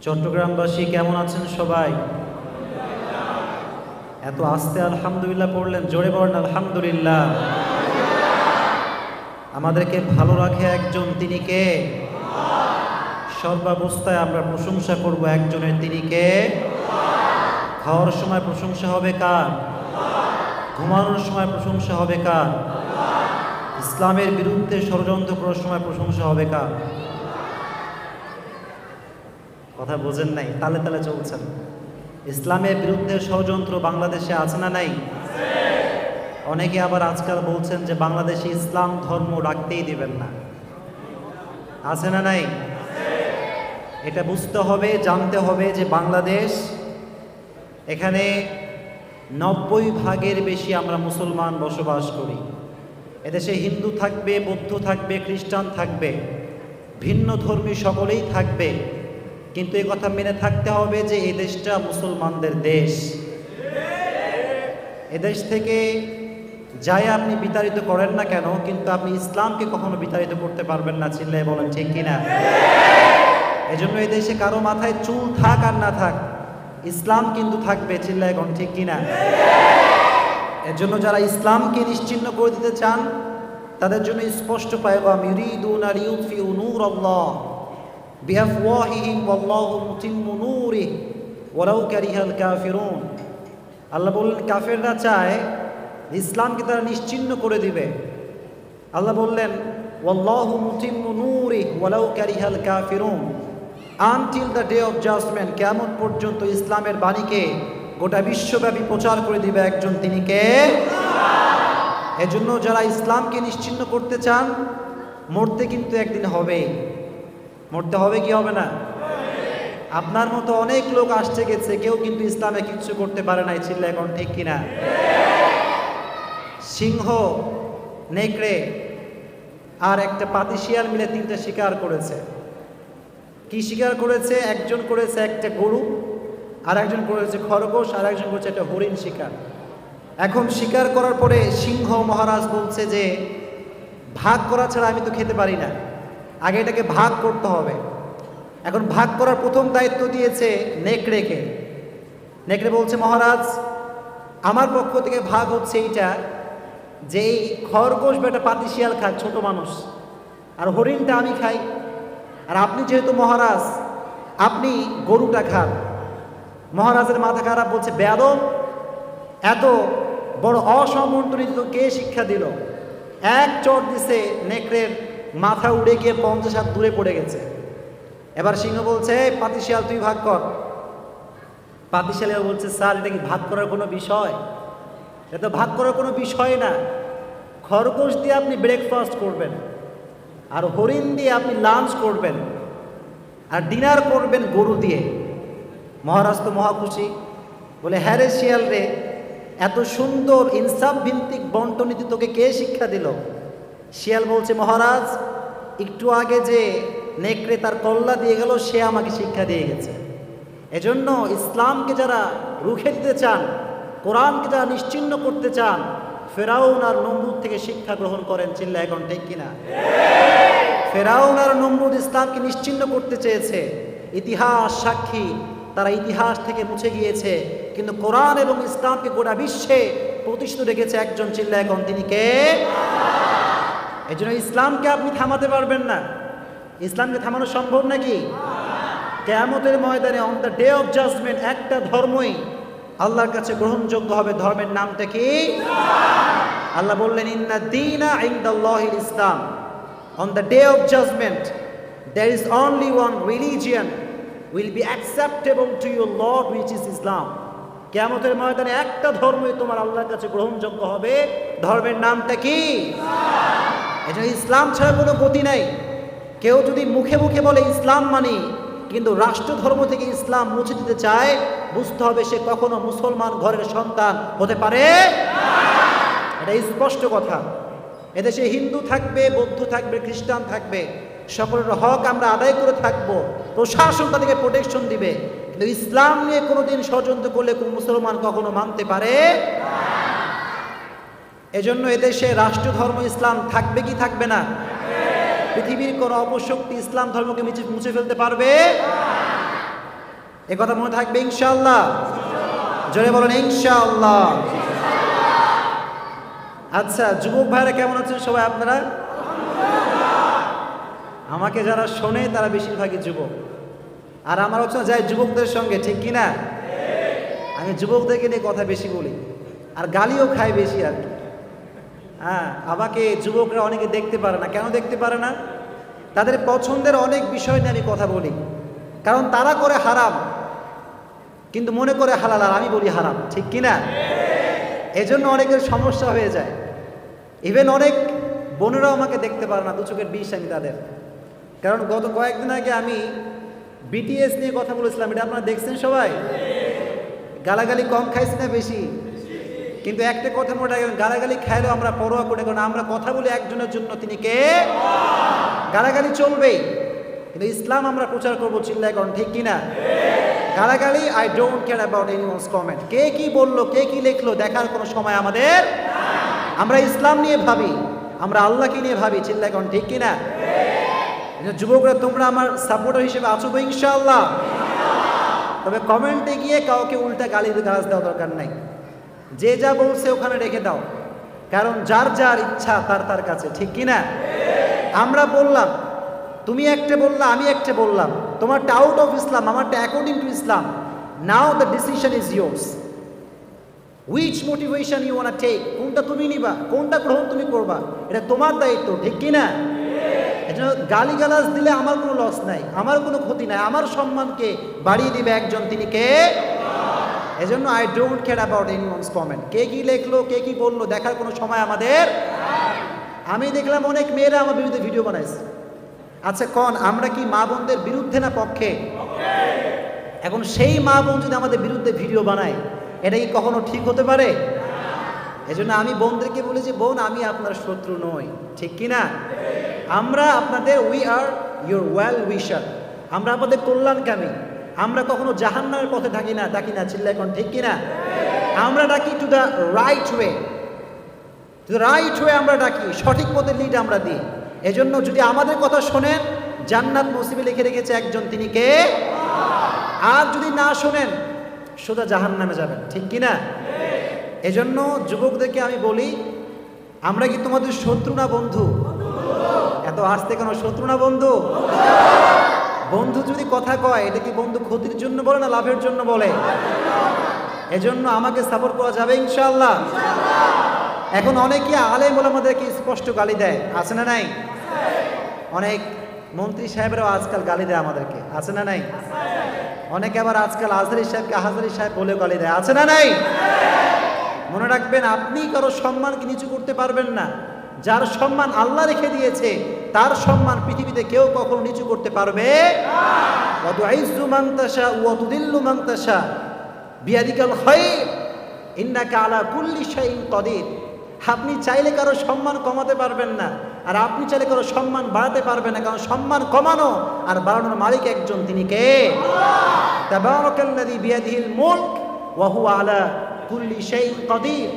চট্টগ্রামবাসী কেমন আছেন সবাই? এত আস্তে আলহামদুলিল্লাহ পড়লেন, জোরে পড়েন আলহামদুলিল্লাহ। আমাদেরকে ভালো রাখে একজন, তিনি কে? সর্বাবস্থায় আমরা প্রশংসা করব একজনের, তিনি কে? খাওয়ার সময় প্রশংসা হবে কার? ঘুমানোর সময় প্রশংসা হবে কার? ইসলামের বিরুদ্ধে ষড়যন্ত্র করার সময় প্রশংসা হবে কার? কথা বোঝেন নাই, তালে তালে চলছেন। ইসলামের বিরুদ্ধে ষড়যন্ত্র বাংলাদেশে আছে না নাই? অনেকে আবার আজকাল বলছেন যে বাংলাদেশে ইসলাম ধর্ম রাখতেই দিবেন না। আছে না নাই? এটা বুঝতে হবে, জানতে হবে যে বাংলাদেশ, এখানে 90% বেশি আমরা মুসলমান বসবাস করি। এদেশে হিন্দু থাকবে, বৌদ্ধ থাকবে, খ্রিস্টান থাকবে, ভিন্ন ধর্মী সকলেই থাকবে, কিন্তু এই কথা মেনে থাকতে হবে যে এই দেশটা মুসলমানদের দেশ। এদেশ থেকে যাই আপনি বিতাড়িত করেন না কেন, কিন্তু আপনি ইসলামকে কখনো বিতাড়িত করতে পারবেন না। চিল্লায় বলেন ঠিক কিনা? এজন্য এই দেশে কারো মাথায় চুল থাক আর না থাক, ইসলাম কিন্তু থাকবে। চিল্লায় বলেন ঠিক কিনা? এর জন্য যারা ইসলামকে নিশ্চিহ্ন করে দিতে চান, তাদের জন্য স্পষ্ট পায়গাম, ইউরিদুনা লিইউতফিউ নূরাল্লাহ বিআফওয়াহিহিম ওয়াল্লাহু মুতিম্মু নূরিহি ওয়ালাউ কারিহাল কাফিরুন। আল্লাহ বললেন কাফেররা চায় ইসলামকে তারা নিশ্চিহ্ন করে দিবে। আল্লাহ বললেন ওয়াল্লাহু মুতিম্মু নূরিহি ওয়ালাউ কারিহাল কাফিরুন, until the day of judgement, কিয়ামত পর্যন্ত ইসলামের বাণীকে গোটা বিশ্বব্যাপী প্রচার করে দিবে একজন, তিনি কে? এজন্য যারা ইসলামকে নিশ্চিহ্ন করতে চান, মরতে কিন্তু একদিন হবে। মরতে হবে কি হবে না? আপনার মতো অনেক লোক আসছে গেছে, কেউ কিন্তু ইসলামে কিচ্ছু করতে পারে নাই। চিল্লা এখন ঠিক কিনা? সিংহ, নেকড়ে আর একটা পাতি শিয়াল মিলে 3টা শিকার করেছে। কি শিকার করেছে? একজন করেছে একটা গরু, আর একজন করেছে খরগোশ, আর একজন করেছে একটা হরিণ শিকার। এখন শিকার করার পরে সিংহ মহারাজ বলছে যে ভাগ করা ছাড়া আমি তো খেতে পারি না, আগে এটাকে ভাগ করতে হবে। এখন ভাগ করার প্রথম দায়িত্ব দিয়েছে নেকড়েকে। নেকড়ে বলছে মহারাজ, আমার পক্ষ থেকে ভাগ হচ্ছে এইটা যে এই খরগোশ বা একটা পাতি শিয়াল খায় ছোট মানুষ, আর হরিণটা আমি খাই, আর আপনি যেহেতু মহারাজ আপনি গরুটা খান। মহারাজের মাথা খারাপ, বলছে বেয়াদব, এত বড় অসমন্ত্রিত কে শিক্ষা দিল? এক চট দিছে, নেকড়ের মাথা উড়ে গিয়ে 50 হাত দূরে পড়ে গেছে। এবার সিংহ বলছে পাতিশিয়াল তুই ভাগ কর। পাতিশিয়াল বলছে স্যার এটা কি ভাগ করার কোনো বিষয়? এটা তো ভাগ করার কোনো বিষয় না। খরগোশ দিয়ে আপনি ব্রেকফাস্ট করবেন, আর হরিণ দিয়ে আপনি লাঞ্চ করবেন, আর ডিনার করবেন গরু দিয়ে। মহারাজ তো মহা খুশি, বলে হ্যাঁ রে শিয়াল রে, এত সুন্দর ইনসাফ ভিত্তিক বন্টনীতি তোকে কে শিক্ষা দিল? শিয়াল বলছে মহারাজ, একটু আগে যে নেকড়ে তার কল্লা দিয়ে গেল, সে আমাকে শিক্ষা দিয়ে গেছে। এজন্য ইসলামকে যারা রুখে দিতে চান, কোরআনকে যারা নিশ্চিহ্ন করতে চান, ফেরাউন আর নমরুদ থেকে শিক্ষা গ্রহণ করেন। চিল্লা এখন ঠিক কিনা? ফেরাউন আর নমরুদ ইসলামকে নিশ্চিহ্ন করতে চেয়েছে, ইতিহাস সাক্ষী, তারা ইতিহাস থেকে মুছে গিয়েছে, কিন্তু কোরআন এবং ইসলামকে গোটা বিশ্বে প্রতিষ্ঠিত রেখেছে একজন। চিল্লা এখন তিনি কে? এই জন্য ইসলামকে আপনি থামাতে পারবেন না। ইসলামকে থামানো সম্ভব নাকি? কিয়ামতের ময়দানে on the day of judgement একটা ধর্মই আল্লাহর কাছে গ্রহণযোগ্য হবে। ধর্মের নামটা কি? আল্লাহ বললেন ইন্না দীনা ইনদাল্লাহিল ইসলাম। On the day of judgement there is only one religion will be acceptable to your Lord, which is Islam. কিয়ামতের ময়দানে একটা ধর্মই তোমার আল্লাহর কাছে গ্রহণযোগ্য হবে। ধর্মের নামটা কি? এজন্য ইসলাম ছাড়া কোনো গতি নাই। কেউ যদি মুখে মুখে বলে ইসলাম মানি, কিন্তু রাষ্ট্র ধর্ম থেকে ইসলাম মুছে দিতে চায়, বুঝতে হবে সে কখনো মুসলমান ঘরের সন্তান হতে পারে না। এটা স্পষ্ট কথা। এদেশে হিন্দু থাকবে, বৌদ্ধ থাকবে, খ্রিস্টান থাকবে, সকলের হক আমরা আদায় করে থাকবো, প্রশাসন তাদেরকে প্রোটেকশন দিবে, কিন্তু ইসলাম নিয়ে কোনোদিন ষড়যন্ত্র করলে কোনো মুসলমান কখনো মানতে পারে না। এজন্য এদেশে রাষ্ট্র ধর্ম ইসলাম থাকবে কি থাকবে না? পৃথিবীর কোনো অপশক্তি ইসলাম ধর্মকে মুছে ফেলতে পারবে? এ কথা মনে থাকবে ইনশাআল্লাহ। জোরে বলেন ইনশাআল্লাহ। আচ্ছা, যুবক ভাইরা কেমন আছেন সবাই আপনারা? আমাকে যারা শোনে তারা বেশিরভাগই যুবক, আর আমার হচ্ছে যাই যুবকদের সঙ্গে, ঠিক কিনা? আমি যুবকদেরকে নিয়ে কথা বেশি বলি আর গালিও খাই বেশি আর কি। হ্যাঁ, আমাকে যুবকরা অনেকে দেখতে পারে না। কেন দেখতে পারে না? তাদের পছন্দের অনেক বিষয় নিয়ে আমি কথা বলি, কারণ তারা করে হারাম কিন্তু মনে করে হালাল, আর আমি বলি হারাম, ঠিক কিনা? এজন্য অনেকের সমস্যা হয়ে যায়। ইভেন অনেক বোনেরাও আমাকে দেখতে পারে না, দু চোখের বিষ আমি তাদের। কারণ গত কয়েকদিন আগে আমি বিটিএস নিয়ে কথা বলেছিলাম, এটা আপনারা দেখছেন সবাই? গালাগালি কম খাইছি না বেশি? কিন্তু একটা কথা মনে রাখবেন, গালাগালি খাইলেও আমরা পরোয়া করে, কারণ আমরা কথা বলি একজনের জন্য, তিনি কে? গালাগালি চলবেই, কিন্তু ইসলাম আমরা প্রচার করবো, চিল্লায় কারণ, ঠিক কিনা? গালাগালি I don't care about anyone's comment. কে কি বললো, কে কি লিখলো দেখার কোনো সময় আমাদের। আমরা ইসলাম নিয়ে ভাবি, আমরা আল্লাহকে নিয়ে ভাবি, চিল্লায় কারণ, ঠিক কিনা? যুবকরা তোমরা আমার সাপোর্টার হিসেবে আছো তো ইনশাআল্লাহ? তবে কমেন্টে গিয়ে কাউকে উল্টা গালি গালাজ দেওয়া দরকার নাই। যে যা বলছে ওখানে রেখে দাও, কারণ যার যার ইচ্ছা তার তার কাছে, ঠিক কিনা? আমরা বললাম, তুমি একটা বললা, আমি একটা বললাম, তোমারটা আউট অফ ইসলাম, আমারটা according to Islam. Now the decision is yours. Which motivation you want take, কোনটা তুমি নিবা, কোনটা গ্রহণ তুমি করবা, এটা তোমার দায়িত্ব, ঠিক কিনা? এজন্য গালিগালাজ দিলে আমার কোনো লস নাই, আমার কোনো ক্ষতি নাই, আমার সম্মানকে বাড়িয়ে দিবে একজন, তিনি কে? এজন্য I don't care about anyone's comment. কে কি লিখলো, কে কি বললো দেখার কোনো সময় আমাদের। আমি দেখলাম অনেক মেয়েরা আমার বিরুদ্ধে ভিডিও বানাইছে। আচ্ছা কোন, আমরা কি মা বোনদের বিরুদ্ধে না পক্ষে? এখন সেই মা বোন যদি আমাদের বিরুদ্ধে ভিডিও বানায়, এটা কি কখনো ঠিক হতে পারে? এজন্য আমি বোনদেরকে বলি যে বোন, আমি আপনার শত্রু নই, ঠিক কিনা? আমরা আপনাদের, উই আর ইউর ওয়েল উইশার, আমরা আপনাদের কল্যাণকামী। আমরা কখনো জাহান্নামের পথে ডাকি না, চিল্লায় এখন, ঠিক কিনা? আমরা ডাকি to the right way, to the right way আমরা ডাকি, সঠিক পথে লিড আমরা দিই। এজন্য যদি আমাদের কথা শোনেন, জান্নাত নসিবে লিখে রেখেছে একজন, তিনি কে? আর যদি না শোনেন, সোজা জাহান্নামে যাবেন, ঠিক কিনা? এজন্য যুবকদেরকে আমি বলি, আমরা কি তোমাদের শত্রু না বন্ধু? এত আসতে কেন? শত্রু না বন্ধু? বন্ধু যদি কথা কয়, এটা কি বন্ধু ক্ষতির জন্য বলে না লাভের জন্য বলে? এজন্য আমাকে সাপোর্ট করা যাবে ইনশাআল্লাহ। এখন অনেকে আলেম ওলামাদেরকে স্পষ্ট গালি দেয়, আছে না নাই? অনেক মন্ত্রী সাহেবরাও আজকাল গালি দেয় আমাদেরকে, আছে না নাই? অনেকে আবার আজকাল আজহারি সাহেবকে আজহারি সাহেব বলে গালি দেয়, আছে না নাই? মনে রাখবেন, আপনি কারো সম্মানকে নিচু করতে পারবেন না। যার সম্মান আল্লাহ রেখে দিয়েছে, তার সম্মান পৃথিবীতে কেউ কখনো নিচু করতে পারবে না। ওয়াতুইজ্জু মান তাশা ওয়া তুদিল্লু মান তাশা বিয়াদিকাল খায়র ইন্নাকা আলা কুল্লি শাইইন কাদির। আপনি চাইলে কারো সম্মান কমাতে পারবেন না, আর আপনি চাইলে কারো সম্মান বাড়াতে পারবেন না, কারণ সম্মান কমানো আর বাড়ানোর মালিক একজন, তিনি কে? তাবারাকাল্লাযী বিয়াদিহিল মুলক ওয়া হুয়া আলা kulli shay'in qadir.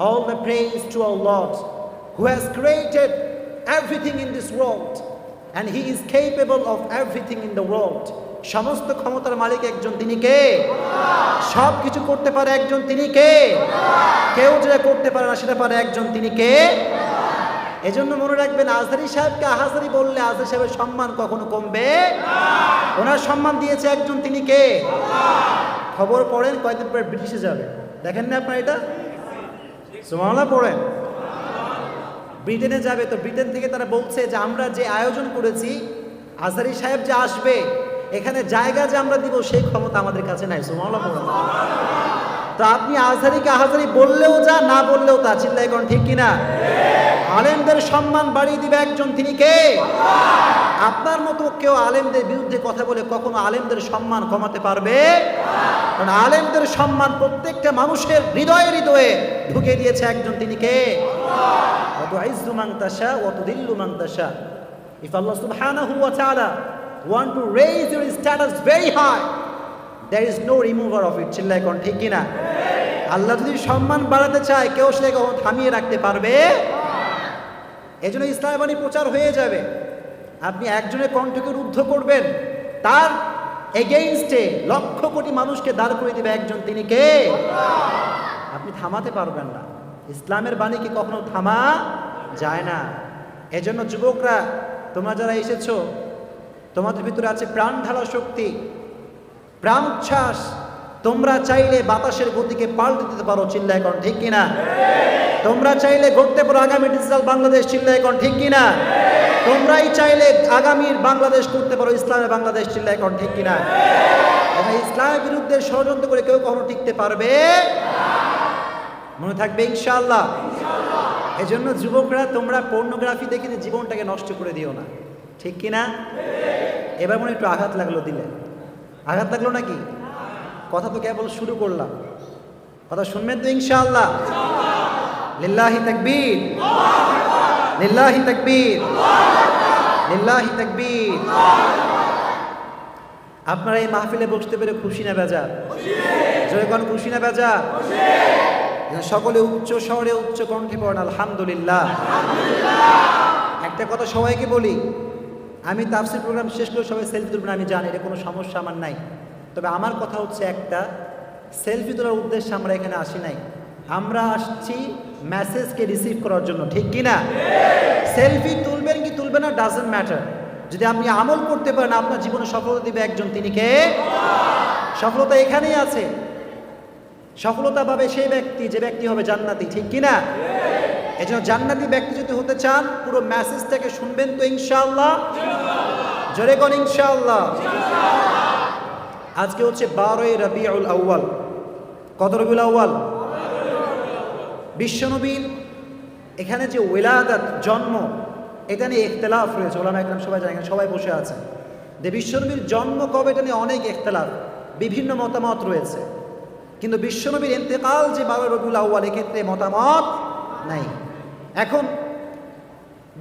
All the praise to our Lord who has created everything in this world and he is capable of everything in the world. সমস্ত ক্ষমতার মালিক একজন, তিনি কে? সব কিছু করতে পারে একজন, তিনি কে? কেউ যেটা করতে পারে না সেটা পারে একজন, তিনি কে? এজন্য মনে রাখবেন, আজহারি সাহেবকে আজহারি বললে আজহারি সাহেবের সম্মান কখনো কমবে না। ওনার সম্মান দিয়েছে একজন, তিনি কে? খবর পড়েন, কয়েকদিন পরে ব্রিটিশে যাবে, দেখেন না আপনার এটা? সুবহানাল্লাহ পড়েন। ব্রিটেনে যাবে, তো ব্রিটেন থেকে তারা বলছে যে আমরা যে আয়োজন করেছি, আজহারি সাহেব যে আসবে, এখানে জায়গা যে আমরা দিব সেই ক্ষমতা আমাদের কাছে নাই। সুবহানাল্লাহ পড়েন। তো আপনি আজহারিকে আজহারি বললেও যা, না বললেও তা, চিল্লায় কোন, ঠিক কিনা? আলেমদের সম্মান বাড়িয়ে দিবে একজন, তিনি কে? আপনার মতো কেউ আলেমদের বিরুদ্ধে কথা বলে কখনো আলেমদের সম্মান কমাতে পারবে? কারণ আলেমদের সম্মান প্রত্যেকটা মানুষের হৃদয়ে হৃদয়ে ঢুকে দিয়েছে একজন, তিনি কে? ওয়াতুইজ্জু মান তাশা ওয়া তুদিল্লু মান তাশা। If Allah subhanahu wa ta'ala want to raise your status very high, there is no remover of it. চিল্লায় কোন, ঠিক কিনা? আল্লাহ যদি সম্মান বাড়াতে চায়, কেউ সেটা কখনো থামিয়ে রাখতে পারবে? এজন্য ইসলামের বাণী প্রচার হয়ে যাবে। আপনি একজনের কণ্ঠকে রুদ্ধ করবেন, তার এগেইনস্টে লক্ষ কোটি মানুষকে দাঁড় করে দিবে একজন, তিনি কে? আপনি থামাতে পারবেন না। ইসলামের বাণীকে কখনো থামা যায় না। এজন্য যুবকরা, তোমরা যারা এসেছো, তোমাদের ভিতরে আছে প্রাণ ঢালা শক্তি, প্রাণ উচ্ছ্বাস। তোমরা চাইলে বাতাসের গতিকে পাল্টে দিতে পারো, চিল্লায় কোন ঠিক কিনা? তোমরা চাইলে গড়তে পারো আগামী ডিজিটাল বাংলাদেশ, চিল্লায় কোন ঠিক কিনা? তোমরাই চাইলে আগামীর বাংলাদেশ করতে পারো ইসলামের বাংলাদেশ, চিল্লায় কোন ঠিক কিনা? ইসলামের বিরুদ্ধে ষড়যন্ত্র করে কেউ কখনো টিকতে পারবে মনে থাকবে ইনশাআল্লাহ। এজন্য যুবকরা, তোমরা পর্নোগ্রাফি দেখে জীবনটাকে নষ্ট করে দিও না, ঠিক কিনা? এবার মনে একটু আঘাত লাগলো দিলে, আঘাত লাগলো নাকি? কথা তো কেবল শুরু করলাম, কথা শুনবেন তো ইনশাআল্লাহ। লিল্লাহি তাকবীর, লিল্লাহি তাকবীর, লিল্লাহি তাকবীর। আপনারা এই মাহফিলে বসতে পেরে খুশি না বেজার? জোরে কোন খুশি না বেজার? সকলে উচ্চ স্বরে উচ্চ কণ্ঠে পড়েন আলহামদুলিল্লাহ। একটা কথা সবাইকে বলি, আমি তাফসীর প্রোগ্রাম শেষ করে সবাই সেলফি তুলবেন, আমি জানি এটা কোনো সমস্যা আমার নাই। তবে আমার কথা হচ্ছে একটা, সেলফি তোলার উদ্দেশ্যে আমরা এখানে আসি নাই, আমরা আসছি মেসেজকে রিসিভ করার জন্য, ঠিক কিনা? সেলফি তুলবেন কি তুলবেন না ডাজন্ট ম্যাটার, যদি আপনি আমল করতে পারেন আপনার জীবনে সফলতা দিবে একজন, তিনি কে? সফলতা এখানেই আছে। সফলতা পাবে সেই ব্যক্তি যে ব্যক্তি হবে জান্নাতি, ঠিক কিনা? এই জন্য জান্নাতি ব্যক্তি যদি হতে চান পুরো মেসেজটাকে শুনবেন তো ইনশাআল্লাহ। জোরে কোন ইনশাআল্লাহ। আজকে হচ্ছে 12ই রবিউল আউয়াল। কত রবিউল আউয়াল? বিশ্বনবীর এখানে যে ওয়েলাদাত জন্ম, এটা নিয়ে ইখতিলাফ রয়েছে, ওলামা একরাম সবাই জানেন, সবাই বসে আছে যে বিশ্বনবীর জন্ম কবে, এটা নিয়ে অনেক ইখতিলাফ, বিভিন্ন মতামত রয়েছে। কিন্তু বিশ্বনবীর ইন্তেকাল যে 12 রবিউল আউয়াল, এক্ষেত্রে মতামত নাই। এখন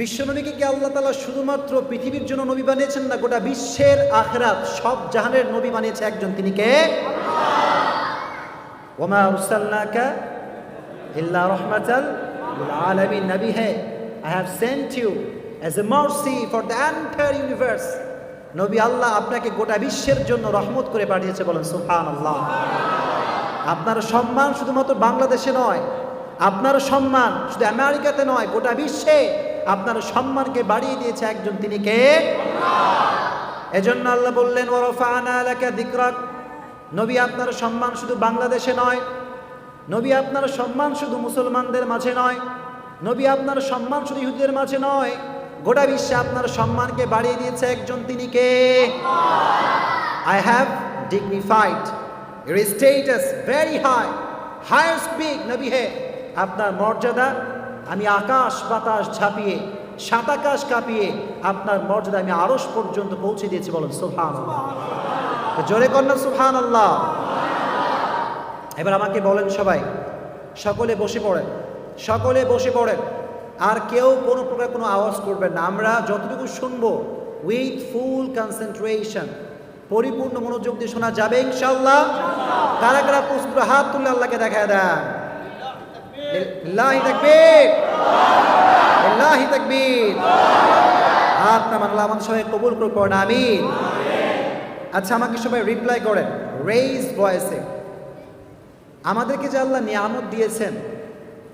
বিশ্বনবীকে কি আল্লাহ তাআলা শুধুমাত্র পৃথিবীর জন্য নবী বানিয়েছেন না গোটা বিশ্বের আখিরাত সব জাহানের নবী বানিয়েছে একজন, তিনি কে? ওমা আরসালনাকা ইল্লা রাহমাতাল লিল আলামিন। নবী হে, I have sent you as a mercy for the entire universe। নবী, আল্লাহ আপনাকে গোটা বিশ্বের জন্য রহমত করে পাঠিয়েছে, বলেন সুবহানাল্লাহ। আপনার সম্মান শুধুমাত্র বাংলাদেশে নয়, আপনার সম্মান শুধু আমেরিকাতে নয়, গোটা বিশ্বে আপনার সম্মানকে বাড়িয়ে দিয়েছে একজন, তিনি কে? এজন্য আল্লাহ বললেন ওয়ারাফা'না লাকা যিকরাক। নবী, আপনার সম্মান শুধু বাংলাদেশে নয়, নবী আপনার সম্মান শুধু মুসলমানদের মাঝে নয়, নবী আপনার সম্মান শুধু ইহুদিদের মাঝে নয়, গোটা বিশ্বে আপনার সম্মানকে বাড়িয়ে দিয়েছে একজন, তিনি কে? I have dignified your status very high, highest big। নবী হে, আপনার মর্যাদা আমি আকাশ বাতাস ঝাঁপিয়ে, সাত আকাশ কাঁপিয়ে আপনার মর্যাদা আমি আরশ পর্যন্ত পৌঁছে দিয়েছি, বলেন সুবহানাল্লাহ। জোরে কন্যা সুবহানাল্লাহ। এবার আমাকে বলেন সবাই, সকলে বসে পড়েন, সকলে বসে পড়েন, আর কেউ কোনো প্রকার কোনো আওয়াজ করবেন না। আমরা যতটুকু শুনবো উইথ ফুল কনসেন্ট্রেশন, পরিপূর্ণ মনোযোগ দিয়ে শোনা যাবে ইনশাআল্লাহ। কারা কারা প্রস্তুত, হাত তুলে আল্লাহকে দেখায় দেন। লিল্লাহি তাকবীর, লিল্লাহি তাকবীর। হাত নামান, আল্লাহ আমাদের সবাই কবুল করে পড়েন, আমিন। আচ্ছা, আমাকে সবাই রিপ্লাই করেন রেইজ ভয়েসে। আমাদেরকে যে আল্লাহ নিয়ামত দিয়েছেন,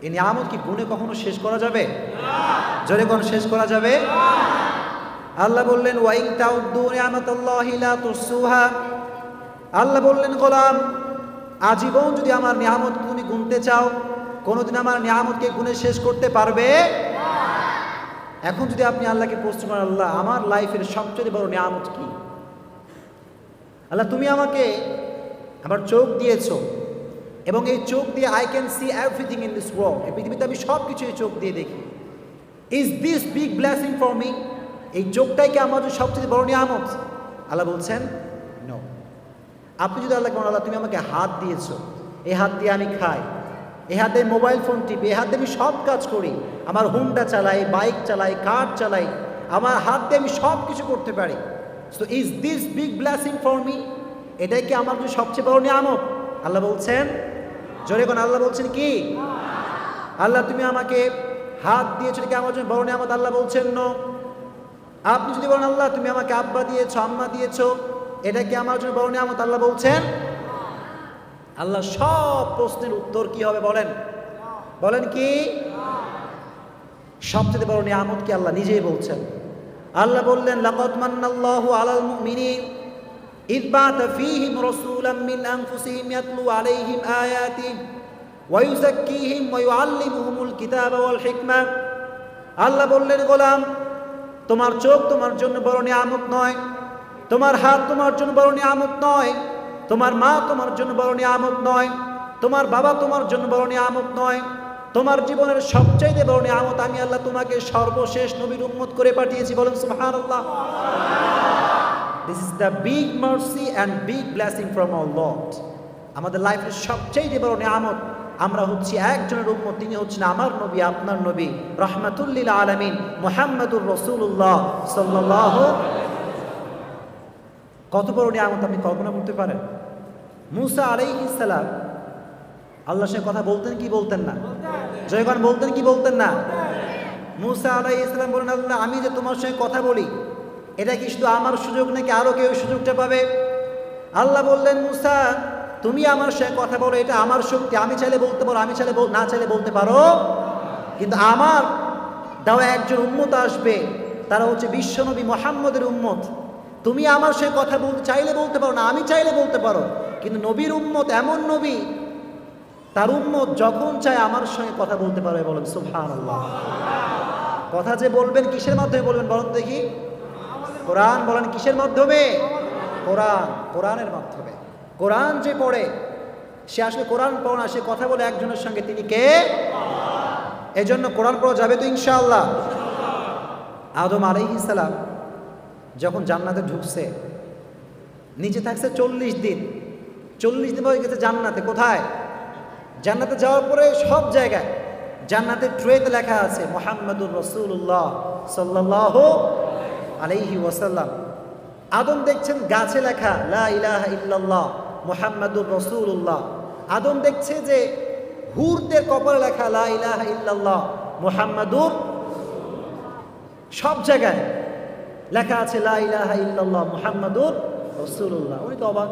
এই নিয়ামত কি গুণে কখনো শেষ করা যাবে? জোরে কোন শেষ করা যাবে? আল্লাহ বললেন ওয়াইন তাউদ্দু নিয়ামাতাল্লাহি লা তুহসুহা। আল্লাহ বললেন গোলাম, আজীবন যদি আমার নিয়ামত তুমি গুনতে চাও, কোনোদিন আমার নিয়ামতকে গুণে শেষ করতে পারবে? এখন যদি আপনি আল্লাহকে প্রশ্ন করেন, আল্লাহ আমার লাইফের সবচেয়ে বড় নিয়ামত কি? আল্লাহ তুমি আমাকে আমার চোখ দিয়েছো, এবং এই চোখ দিয়ে I can see everything in this world, এই পৃথিবীতে আমি সব কিছু এই চোখ দিয়ে দেখি। Is this big blessing for me? এই চোখটাই কি আমার সবচেয়ে বড় নিয়ামত? আল্লাহ বলছেন নো। আপনি যদি আল্লাহ বলেন, আল্লাহ তুমি আমাকে হাত দিয়েছো, এই হাত দিয়ে আমি খাই, এই হাতে মোবাইল ফোন টিপি, এই হাতে আমি সব কাজ করি, আমার হুন্ডা চালাই, বাইক চালাই, কার চালাই, আমার হাত দিয়ে আমি সব কিছু করতে পারি। So is this big blessing for me? এটাই কি আমার সবচেয়ে বড় নিয়ামত? আল্লাহ বলছেন, জোরে কোন আল্লাহ বলছেন কি? আল্লাহ তুমি আমাকে হাত দিয়েছো, কি আমার জন্য বড় নিয়ামত? আল্লাহ বলছেন নো। আপনি যদি বলেন, আল্লাহ তুমি আমাকে আব্বা দিয়েছো, আম্মা দিয়েছো, এটা কি আমার জন্য বড় নিয়ামত? আল্লাহ বলছেন। আল্লাহ সব প্রশ্নের উত্তর কি হবে বলেন? বলেন কি? সবচেয়ে বড় নিয়ামত কি আল্লাহ নিজেই বলছেন। আল্লাহ বললেন, লাকাদ মান্নাল্লাহু আলাল মুমিনিন ইয বা'আথা ফীহিম রাসূলাম মিন আনফুসিহিম ইয়াতলু আলাইহিম আয়াতিহি ওয়া ইউযাক্কিহিম ওয়া ইউআল্লিমুহুমুল কিতাবা ওয়াল হিকমা। আল্লাহ বললেন, গোলাম, তোমার চোখ তোমার জন্য বড় নিয়ামত নয়, তোমার হাত তোমার জন্য বড় নিয়ামত নয়, তোমার মা তোমার জন্য বড় নিয়ামত নয়, তোমার বাবা তোমার জন্য বড় নিয়ামত নয়, তোমার জীবনের সবচাইতে বড় নিয়ামত আমি আল্লাহ তোমাকে সর্বশেষ নবীর উম্মত করে পাঠিয়েছি। বলেন সুবহানাল্লাহ। This is the big mercy and big blessing from our lord. আমাদের লাইফের সবচাইতে বড় নিয়ামত আমরা হচ্ছি একজনের উম্মত, তিনি হচ্ছেন আমার নবী, আপনার নবী, রাহমাতুল লিল আলামিন মুহাম্মাদুর রাসূলুল্লাহ সাল্লাল্লাহু। কত বড় নিয়ামত আপনি কল্পনা করতে পারেন? মুসা আলাইহিস সালাম আল্লাহর সাথে কথা বলতেন কি বলতেন না? জয়গান বলতেন কি বলতেন না? মুসা আলাইহিস সালাম বলেন, আল্লাহ, আমি যে তোমার সঙ্গে কথা বলি এটা কি শুধু আমার সুযোগ নাকি আরো কেউ সুযোগটা পাবে? আল্লাহ বললেন, মুসা, তুমি আমার সঙ্গে কথা বলো, এটা আমার শক্তি, আমি চাইলে বলতে পারো, আমি চাইলে না চাইলে বলতে পারো, কিন্তু আমার দাও একজন উম্মত আসবে, তারা হচ্ছে বিশ্বনবী মুহাম্মদের উম্মত। তুমি আমার সঙ্গে কথা বলতে চাইলে বলতে পারো না, আমি চাইলে বলতে পারো, কিন্তু নবীর উম্মত এমন নবী, তার উম্মত যখন চায় আমার সঙ্গে কথা বলতে পারবে। বলেন সুবহানাল্লাহ। কথা যে বলবেন কিসের মাধ্যমে বলবেন বলেন দেখি? কোরআন। বলেন কিসের মাধ্যমে? কোরআন। কোরআনের মাধ্যমে। কোরআন যে পড়ে সে আসলে কোরআন পড়ে না, সে কথা বলে একজনের সঙ্গে, তিনি কে? এই জন্য কোরআন পড়া যাবে তো ইনশাআল্লাহ। আদম আলাইহিস সালাম যখন জান্নাতে ঢুকছে, নিচে থাকছে 40 দিন। 40 দিন হয়ে গেছে জান্নাতে। কোথায়? জান্নাতে যাওয়ার পরে সব জায়গায় জান্নাতের ট্রেতে লেখা আছে মুহাম্মাদুর রাসূলুল্লাহ সাল্লাল্লাহু আলাইহি ওয়াসাল্লাম। আদম দেখছেন গাছে লেখা লা ইলাহা ইল্লাল্লাহ মুহাম্মাদুর রাসূলুল্লাহ। আদম দেখছে যে হুরদের কপালে লেখা লা ইলাহা ইল্লাল্লাহ মুহাম্মাদুর, সব জায়গায় লেখা আছে লা ইলাহা ইল্লাল্লাহ মুহাম্মাদুর রাসূলুল্লাহ। উনি তো অবাক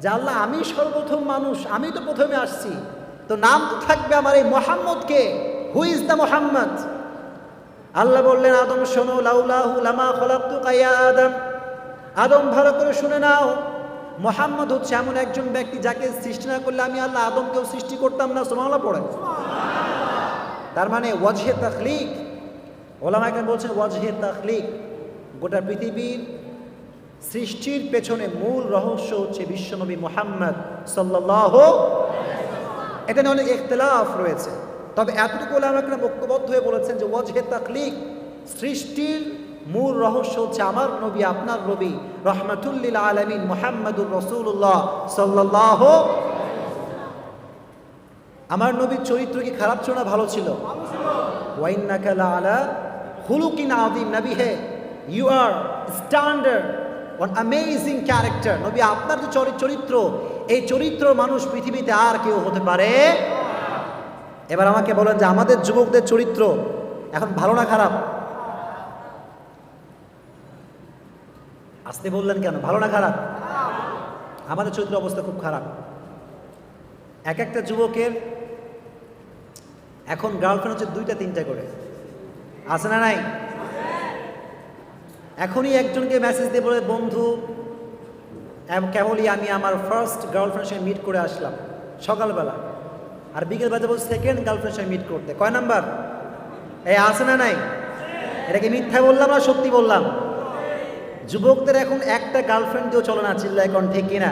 যে আল্লাহ, আমি সর্বপ্রথম মানুষ, আমি তো প্রথমে আসছি, তো নাম তো থাকবে আমার এই মুহাম্মদকে। হু ইজ দ্য মুহাম্মদ? আল্লাহ বললেন, আদম শোনো, লাউলাহু লামা খলাকতুকা ইয়া আদম। আদম ভালো করে শুনে নাও, মুহাম্মদ হচ্ছে এমন একজন ব্যক্তি যাকে সৃষ্টি না করলে আমি আল্লাহ আদমকেও সৃষ্টি করতাম না। সুবহানাল্লাহ পড়ে। তার মানে ওয়াজহে তাখলিক, ওলামা কেন বলছেন ওয়াজহে তাখলিক, গোটা পৃথিবীর সৃষ্টির পেছনে মূল রহস্য হচ্ছে বিশ্বনবী মুহাম্মদ সাল্লাল্লাহু। এটা নিয়ে অনেক ইখতিলাফ রয়েছে, তবে এতটুকু ওলামা কেন ঐক্যবদ্ধ হয়ে বলেছেন যে ওয়াজহে তাখলিক, সৃষ্টির মূল রহস্য হচ্ছে আমার নবী, আপনার নবী, রাহমাতুল লিল আলামিন মুহাম্মাদুর রাসূলুল্লাহ সাল্লাল্লাহু। আমার নবীর চরিত্র কি খারাপ ছিল না ভালো ছিল? ওয়া ইন্নাকা লাআলা খুলুকিন আযীম। নবী হে, you are standard one amazing character. নবী আপনার যে চরিত্র, এই চরিত্র মানুষ পৃথিবীতে আর কেউ হতে পারে। এবার আমাকে বলেন যে আমাদের যুবকদের চরিত্র এখন ভালো না খারাপ? আসতে বললেন কেন? ভালো না খারাপ? আমাদের চরিত্র অবস্থা খুব খারাপ। এক একটা যুবকের এখন গার্লফ্রেন্ড হচ্ছে 2টা 3টা করে, আছে না নাই? এখনই একজনকে মেসেজ দিয়ে বলে, বন্ধু কেবলই আমি আমার ফার্স্ট গার্লফ্রেন্ডের সঙ্গে মিট করে আসলাম সকালবেলা, আর বিকেল বাজে বলছে সেকেন্ড গার্লফ্রেন্ডের সঙ্গে মিট করতে। কয় নাম্বার? এই আছে না নাই? এটা কি মিথ্যা বললাম না সত্যি বললাম? যুবকদের এখন একটা গার্লফ্রেন্ড দিয়েও চলে না, চিল্লা এখন ঠিক কিনা?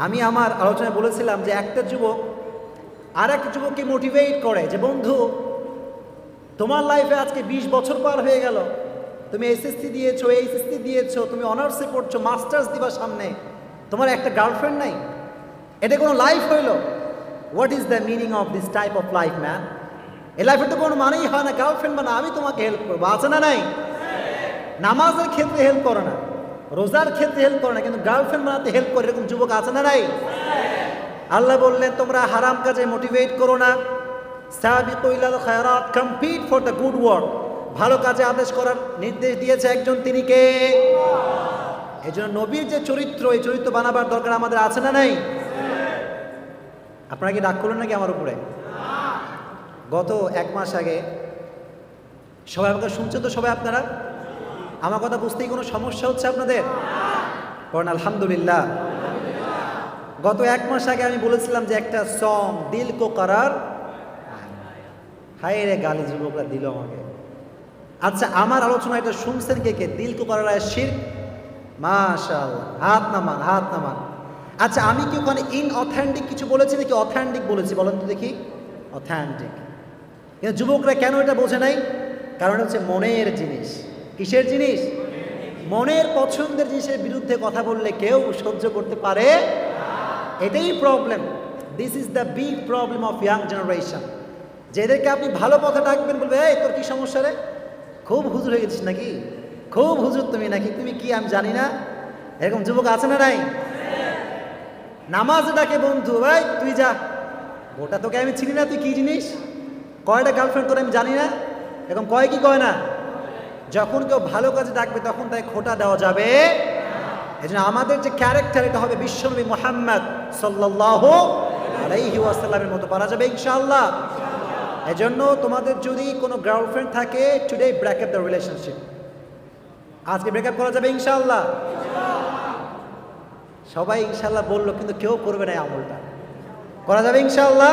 আমি আমার আলোচনায় বলেছিলাম যে একটা যুবক আর একটা যুবককে মোটিভেট করে যে বন্ধু, তোমার লাইফে আজকে 20 বছর পার হয়ে গেল, তুমি এসএসসি দিয়েছো, এইচএসসি দিয়েছো, তুমি অনার্সে পড়ছো, মাস্টার্স দিবা সামনে, তোমার একটা গার্লফ্রেন্ড নাই, এটা কোনো লাইফ হইল? What is the meaning of this type of life man? এই লাইফে তো কোনো মানেই হয় না গার্লফ্রেন্ড বানা আমি তোমাকে হেল্প করবো, আছে না নাই? নামাজের ক্ষেত্রে হেল্প করে না, রোজার ক্ষেত্রে হেল্প করে না, কিন্তু গার্লফ্রেন্ড বানাতে হেল্প করে, এরকম যুবক আছে না নাই? আল্লাহ বললেন তোমরা হারাম কাজে মোটিভেট করো না, সাবিকু ইলাল খায়রাত, compete for the good work. ভালো কাজে আদেশ করার নির্দেশ দিয়েছে একজন, তিনি কে? এই জন্য নবীর যে চরিত্র, এই চরিত্র বানাবার দরকার আমাদের আছে না নাই? আপনারা কি রাগ করলেন নাকি আমার উপরে? গত 1 মাস আগে সবাই আমাকে শুনছেন তো? সবাই আপনারা আমার কথা বুঝতেই কোনো সমস্যা হচ্ছে আপনাদের? কারণ আলহামদুলিল্লাহ, গত 1 মাস আগে আমি বলেছিলাম যে একটা সং দিল কো করার, হায় রে গালি যুবকরা দিল আমাকে। আচ্ছা, আমার আলোচনা এটা শুনছেন কে কে? দিল কো করার শিরক? মাশাআল্লাহ, হাত নামান, হাত নামান। আচ্ছা, আমি কি ওখানে ইনঅথেন্টিক কিছু বলেছি নাকি অথেন্টিক বলেছি? বলেন তো দেখি। অথেন্টিক। কিন্তু যুবকরা কেন এটা বোঝে নাই? কারণ হচ্ছে মনের জিনিস। কিসের জিনিস? মনের পছন্দের জিনিসের বিরুদ্ধে কথা বললে কেউ সহ্য করতে পারে? এটাই problem. This is the big problem of young generation. যেদেরকে আপনি ভালো পথে ডাকবেন, বলবে এই তোর কি সমস্যা রে? খুব হুজুর হয়ে গেছিস নাকি? খুব হুজুর তুমি নাকি? তুমি কি আমি জানি না? এরকম যুবক আছে না নাই? নামাজ ডাকে বন্ধু, ভাই তুই যা, ওটা তোকে আমি চিনি না, তুই কি জিনিস? কয়টা গার্লফ্রেন্ড তোর আমি জানি না? এরকম কয় কি কয় না? যখন কেউ ভালো কাজে ডাকবে তখন তাই খোটা দেওয়া যাবে। এই জন্য আমাদের যে ক্যারেক্টার, এটা হবে বিশ্বনবী মুহাম্মদ সাল্লাল্লাহু আলাইহি ওয়াসাল্লামের মতো পারা যাবে ইনশাআল্লাহ। এই জন্য তোমাদের যদি কোনো গার্লফ্রেন্ড থাকে, today break up the relationship. আজকে ব্রেকআপ করা যাবে ইনশাআল্লাহ। সবাই ইনশাআল্লাহ বললো, কিন্তু কেউ করবে না এই আমলটা। করা যাবে ইনশাআল্লাহ।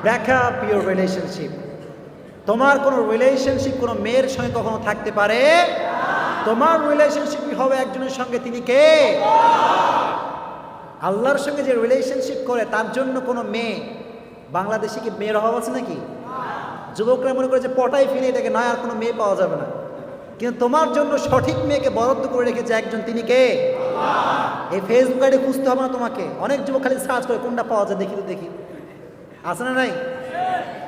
Break up your relationship. তোমার কোনো রিলেশনশিপ কোনো মেয়ের সঙ্গে কখনো থাকতে পারে? তোমার রিলেশনশিপ হবে একজনের সঙ্গে, তিনি কে? আল্লাহর সঙ্গে যে রিলেশনশিপ করে তার জন্য কোনো মেয়ে, বাংলাদেশে কি মেয়ের অভাব আছে নাকি? যুবকরা মনে করে যে পটাই ফিরে এটাকে নয়, আর কোনো মেয়ে পাওয়া যাবে না। কিন্তু তোমার জন্য সঠিক মেয়েকে বরাদ্দ করে রেখেছে একজন, তিনি কে? এই ফেসবুক আইডি খুঁজতে হবে না তোমাকে। অনেক যুবক খালি সার্চ করে কোনটা পাওয়া যায় দেখি তো দেখি, আছে না নাই?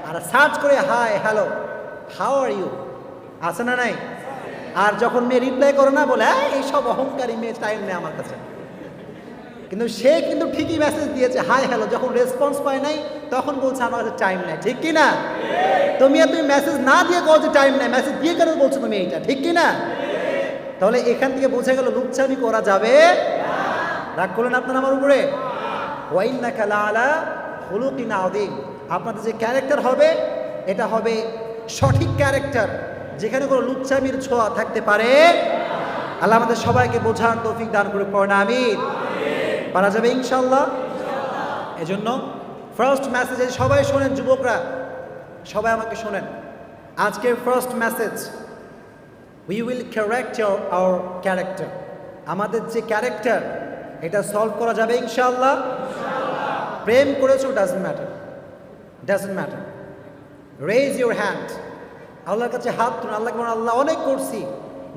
আর সার্চ করে hi hello how are you, আছে না নাই? আর যখন মেয়ে রিপ্লাই করো না, বলে এইসব অহংকারী মেয়ে, টাইম নেই আমার কাছে। কিন্তু সে কিন্তু ঠিকই মেসেজ দিয়েছে হাই হ্যালো, যখন রেসপন্স পায় নাই তখন বলছে আমার কাছে টাইম নেই। ঠিক কি না? তুমি মেসেজ না দিয়ে বলছো যে টাইম নেই, মেসেজ দিয়ে কেন বলছো তুমি এইটা? ঠিক কি না? তাহলে এখান থেকে বোঝা গেল লুচ্ছামি করা যাবে। রাগ করলেন আপনারা আমার উপরে? ওয়াইন্নাকা লাআলা খুলুকিন আযীম। আপনাদের যে ক্যারেক্টার হবে, এটা হবে সঠিক ক্যারেক্টার, যেখানে কোনো লুচ্ছামির ছোঁয়া থাকতে পারে। আল্লাহ আমাদের সবাইকে বোঝার তৌফিক দান করে পড়েন, আমিন। পারা যাবে ইনশাআল্লাহ। এজন্য ফার্স্ট মেসেজ সবাই শোনেন, যুবকরা সবাই আমাকে শোনেন। আজকের first message, we will correct our character. আমাদের যে ক্যারেক্টার, এটা সলভ করা যাবে ইনশাআল্লাহ। প্রেম করেছো, doesn't matter, doesn't matter. Raise your hand, আল্লাহর কাছে হাত তুলুন। আল্লাহকে বলুন, আল্লাহ অনেক করছি,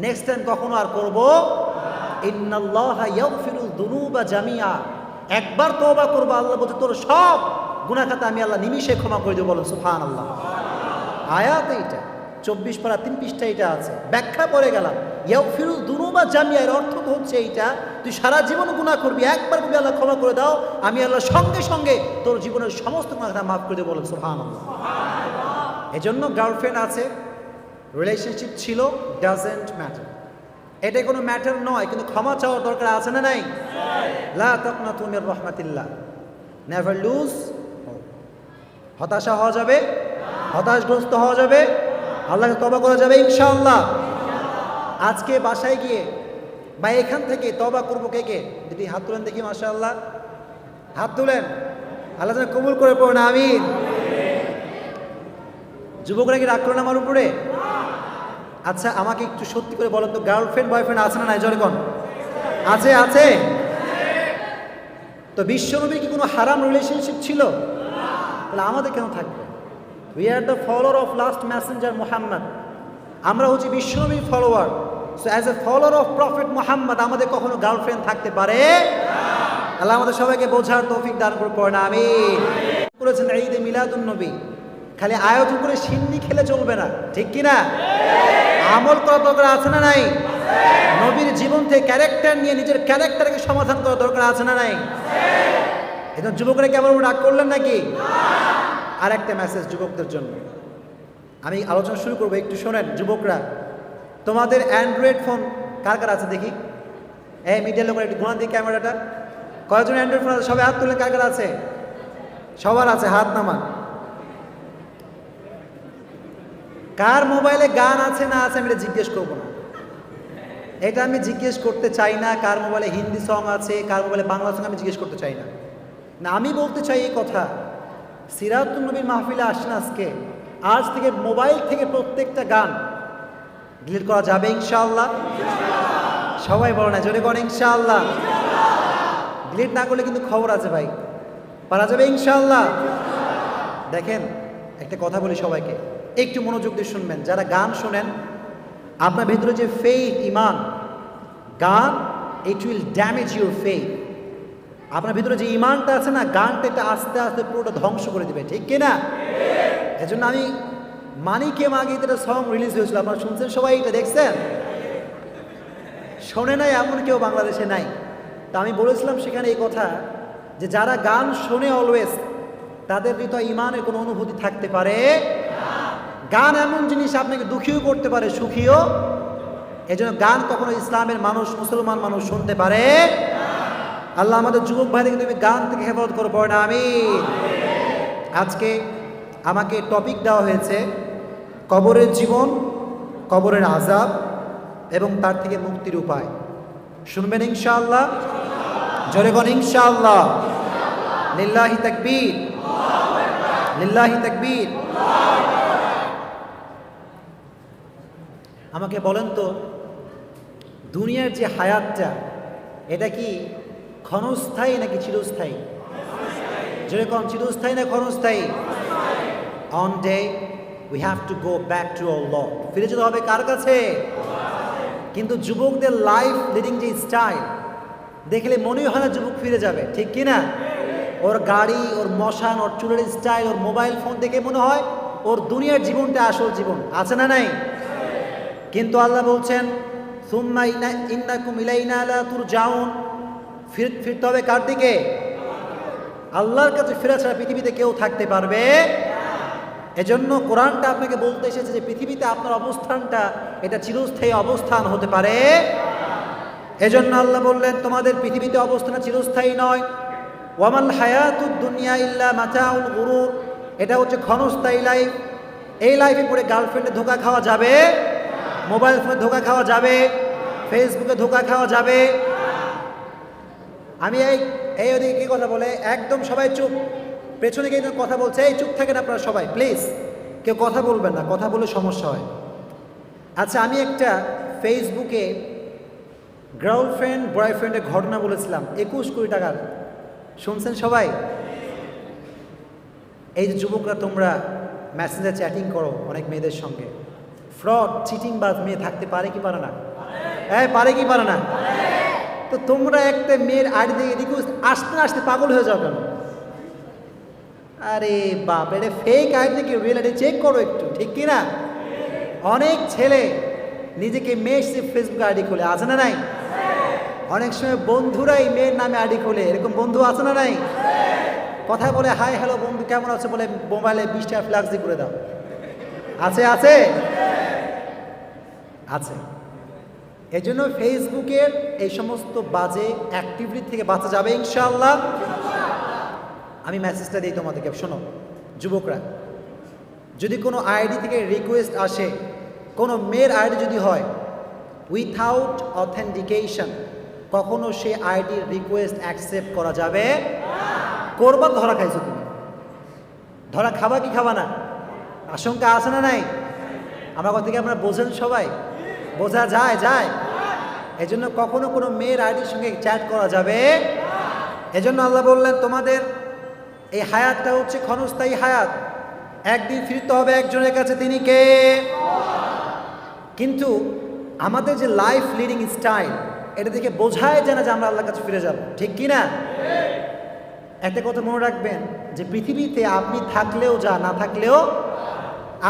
নেক্সট টাইম কখনো আর করবো। ইন্নাল্লাহা ইয়াগফিরুয যুনুবা জামিআ। একবার তওবা করবো, আল্লাহ বলছে তোর সব গুনাহ খাতা আমি আল্লাহ নিমিষে ক্ষমা করে দেব। বলুন সুবহানাল্লাহ। আয়াত এইটা 24 পারা 3 পৃষ্ঠা এটা আছে, ব্যাখ্যা পড়ে গেলাম। ইয়াগফিরুয যুনুবা জামিআ এর অর্থ তো হচ্ছে এইটা, তুই সারা জীবন গুনাহ করবি, একবার বলবি আল্লাহ ক্ষমা করে দাও, আমি আল্লাহ সঙ্গে সঙ্গে তোর জীবনের সমস্ত গুনাহ খাতা মাফ করে দেব। বলুন সুবহানাল্লাহ। এজন্য গার্লফ্রেন্ড আছে, রিলেশনশিপ ছিল, ডাজন্ট ম্যাটার। এটা কোনো ম্যাটার নয়, কিন্তু ক্ষমা চাওয়ার দরকার আছে না নাই? লা তাকনাতু মির রাহমাতিল্লাহ, নেভার লুজ হোপ। হতাশা হওয়া যাবে, হতাশগ্রস্ত হওয়া যাবে, আল্লাহকে তওবা করা যাবে ইনশাআল্লাহ। আজকে বাসায় গিয়ে বা এখান থেকে তওবা করবো কে কে? দুটি হাত তুলেন দেখি, মাশাআল্লাহ, হাত তুলেন। আল্লাহ যেন কবুল করে পড়েন, আমিন। যুবকরা কি রাগ করেন আমার উপরে? আচ্ছা, আমাকে একটু সত্যি করে বলেন তো, গার্লফ্রেন্ড বয়ফ্রেন্ড আছে না নাই? জোরে কোন আছে? আছে। তো বিশ্বনবীর কি কোনো হারাম রিলেশনশিপ ছিল? তাহলে আমাদের কেন থাকবে? We are the follower of last Messenger Muhammad. আমরা হচ্ছি বিশ্বনবীর follower. So as a follower of prophet Muhammad আমাদের কখনো গার্লফ্রেন্ড থাকতে পারে? আল্লাহ আমাদের সবাইকে বোঝার তৌফিক দান করে পড়েন, আমিন। করেছেন ঈদে মিলাদুন নবী, খালি আয়োজন করে সিন্নি খেলে চলবে না, ঠিক কি না? আমল করা দরকার আছে না নাই? নবীর জীবন থেকে ক্যারেক্টার নিয়ে নিজের ক্যারেক্টারকে সমাধান করা দরকার আছে না নাই? এখন যুবকরা কি আমার রাগ করলেন নাকি? আর একটা মেসেজ যুবকদের জন্য, আমি আলোচনা শুরু করবো, একটু শোনেন যুবকরা। তোমাদের অ্যান্ড্রয়েড ফোন কার কার আছে দেখি? এই মিডিয়া লোকের একটু ঘোরান দিয়ে ক্যামেরাটা। কয়জন অ্যান্ড্রয়েড ফোন আছে? সবাই হাত তুলে, কার কার আছে? সবার আছে, হাত নামান। কার মোবাইলে গান আছে না আছে আমি এটা জিজ্ঞেস করবো না, এটা আমি জিজ্ঞেস করতে চাই না। কার মোবাইলে হিন্দি সং আছে, কার মোবাইলে বাংলা সং আমি জিজ্ঞেস করতে চাই না। না, আমি বলতে চাই এই কথা, সিরাতুন নবীর মাহফিলে আসেন আজকে, আজ থেকে মোবাইল থেকে প্রত্যেকটা গান ডিলিট করা যাবে ইনশাআল্লাহ? সবাই বলো না, জোরে বলেন ইনশাআল্লাহ। ডিলিট না করলে কিন্তু খবর আছে ভাই, পারা যাবে ইনশাআল্লাহ। দেখেন, একটা কথা বলি সবাইকে, একটু মনোযোগ দিয়ে শুনবেন। যারা গান শোনেন, আপনার ভিতরে যে ফেইথ, ইমান, গান it will damage your faith. আপনার ভিতরে যে ইমানটা আছে না, গানটা এটা আস্তে আস্তে পুরোটা ধ্বংস করে দেবে, ঠিক কিনা? এজন্য আমি মানিকে মাগি এটা সং রিলিজ হয়েছিল, আপনারা শুনছেন সবাই, এটা দেখছেন? শোনে নাই এমন কেউ বাংলাদেশে নাই। তা আমি বলেছিলাম সেখানে এই কথা যে যারা গান শোনে অলওয়েজ, তাদের হৃদয় ইমানের কোনো অনুভূতি থাকতে পারে। গান এমন জিনিস আপনাকে দুঃখীও করতে পারে, সুখীও। এজন্য গান কখনো ইসলামের মানুষ, মুসলমান মানুষ শুনতে পারে। আল্লাহ আমাদের যুবক ভাইদেরকে তুমি গান থেকে হেফাজত করো, পড়ে না আমিন। আজকে আমাকে টপিক দেওয়া হয়েছে কবরের জীবন, কবরের আযাব এবং তার থেকে মুক্তির উপায়। শুনবেন ইনশাআল্লাহ? জোরে বলেন ইনশাআল্লাহ। লিল্লাহি তাকবীর, লিল্লাহি তাকবীর। আমাকে বলেন তো, দুনিয়ার যে হায়াতটা, এটা কি ক্ষণস্থায়ী নাকি চিরস্থায়ী? যেরকম চিরস্থায়ী না ক্ষণস্থায়ী? On day we have to go back to our Lord. ফিরে যেতে হবে কার কাছে? কিন্তু যুবকদের লাইফ লিডিং যে স্টাইল দেখলে মনেই হয় না যুবক ফিরে যাবে, ঠিক কিনা? ওর গাড়ি, ওর মশান, ওর চুলের স্টাইল, ওর মোবাইল ফোন দেখে মনে হয় ওর দুনিয়ার জীবনটা আসল জীবন, আছে না নাই? কিন্তু আল্লাহ বলছেন সুম্মা ইন্নাকুম ইলাইনা লা তুরজাউন, ফিরতে হবে কার দিকে? আল্লাহর কাছে ফেরা ছাড়া পৃথিবীতে কেউ থাকতে পারবে। এজন্য কোরআনটা আপনাকে বলতে এসেছে যে পৃথিবীতে আপনার অবস্থানটা এটা চিরস্থায়ী অবস্থান হতে পারে। এজন্য আল্লাহ বললেন তোমাদের পৃথিবীতে অবস্থান চিরস্থায়ী নয়। ওয়ামাল হায়াতুদ দুনিয়া ইল্লা মাতাউল গুরুর, এটা হচ্ছে ক্ষণস্থায়ী লাইফ। এই লাইফে পড়ে গার্লফ্রেন্ডে ধোঁকা খাওয়া যাবে, মোবাইল ফোনে ধোঁকা খাওয়া যাবে, ফেসবুকে ধোঁকা খাওয়া যাবে। আমি এই ওদিকে কি কথা বলে, একদম সবাই চুপ, পেছনে গিয়ে কথা বলছে, এই চুপ থাকেন আপনারা সবাই প্লিজ, কেউ কথা বলবেন না, কথা বলে সমস্যা হয়। আচ্ছা, আমি একটা ফেসবুকে গার্লফ্রেন্ড বয়ফ্রেন্ডের ঘটনা বলেছিলাম, 21 কোটি টাকার। শুনছেন সবাই? এই যে যুবকরা তোমরা মেসেঞ্জারে চ্যাটিং করো অনেক মেয়েদের সঙ্গে, ফ্রড চিটিং বাজ মেয়ে থাকতে পারে কি পারে না? হ্যাঁ, পারে কি পারে না? তো তোমরা একটা মেয়ের আইডি দিয়ে রিকোয়েস্ট আসতে আসতে পাগল হয়ে যাও কেন? আরে বাপ, এটা ফেক আইডি কি রিয়েল আইডি চেক করো একটু, ঠিক কি না? অনেক ছেলে নিজেকে মেয়ে ফেসবুক আইডি খোলে, আছে না নাই? অনেক সময় বন্ধুরাই মেয়ের নামে আইডি খোলে, এরকম বন্ধু আছে না নাই? কথা বলে হাই হ্যালো বন্ধু কেমন আছে বলে মোবাইলে 20টা ফ্ল্যাক্স দিয়ে করে দাও, আছে আছে আছে। এই জন্য ফেসবুকের এই সমস্ত বাজে অ্যাক্টিভিটি থেকে বাঁচা যাবে ইনশাআল্লাহ। আমি মেসেজটা দিই তোমাদেরকে, শোনো যুবকরা, যদি কোনো আইডি থেকে রিকোয়েস্ট আসে, কোনো মেয়ের আইডি যদি হয় উইথাউট অথেন্টিকেশন, কখনো সে আইডির রিকোয়েস্ট অ্যাকসেপ্ট করা যাবে। করবা, ধরা খাইছো তুমি, ধরা খাবা কি খাবা না? আশঙ্কা আছে না নাই? আমার কথা থেকে আপনারা বোঝেন সবাই? বোঝা যায় যায় এজন্য কখনো কোনো মেয়ের আইডির সঙ্গে চ্যাট করা যাবে। এজন্য আল্লাহ বললেন তোমাদের এই হায়াতটা হচ্ছে ক্ষণস্থায়ী হায়াত, একদিন ফিরতে হবে একজনের কাছে, তিনি কে? কিন্তু আমাদের যে লাইফ লিডিং স্টাইল, এটা দেখে বোঝায় যায় না যে আমরা আল্লাহর কাছে ফিরে যাব, ঠিক কি না? একটা কথা মনে রাখবেন যে পৃথিবীতে আপনি থাকলেও যা, না থাকলেও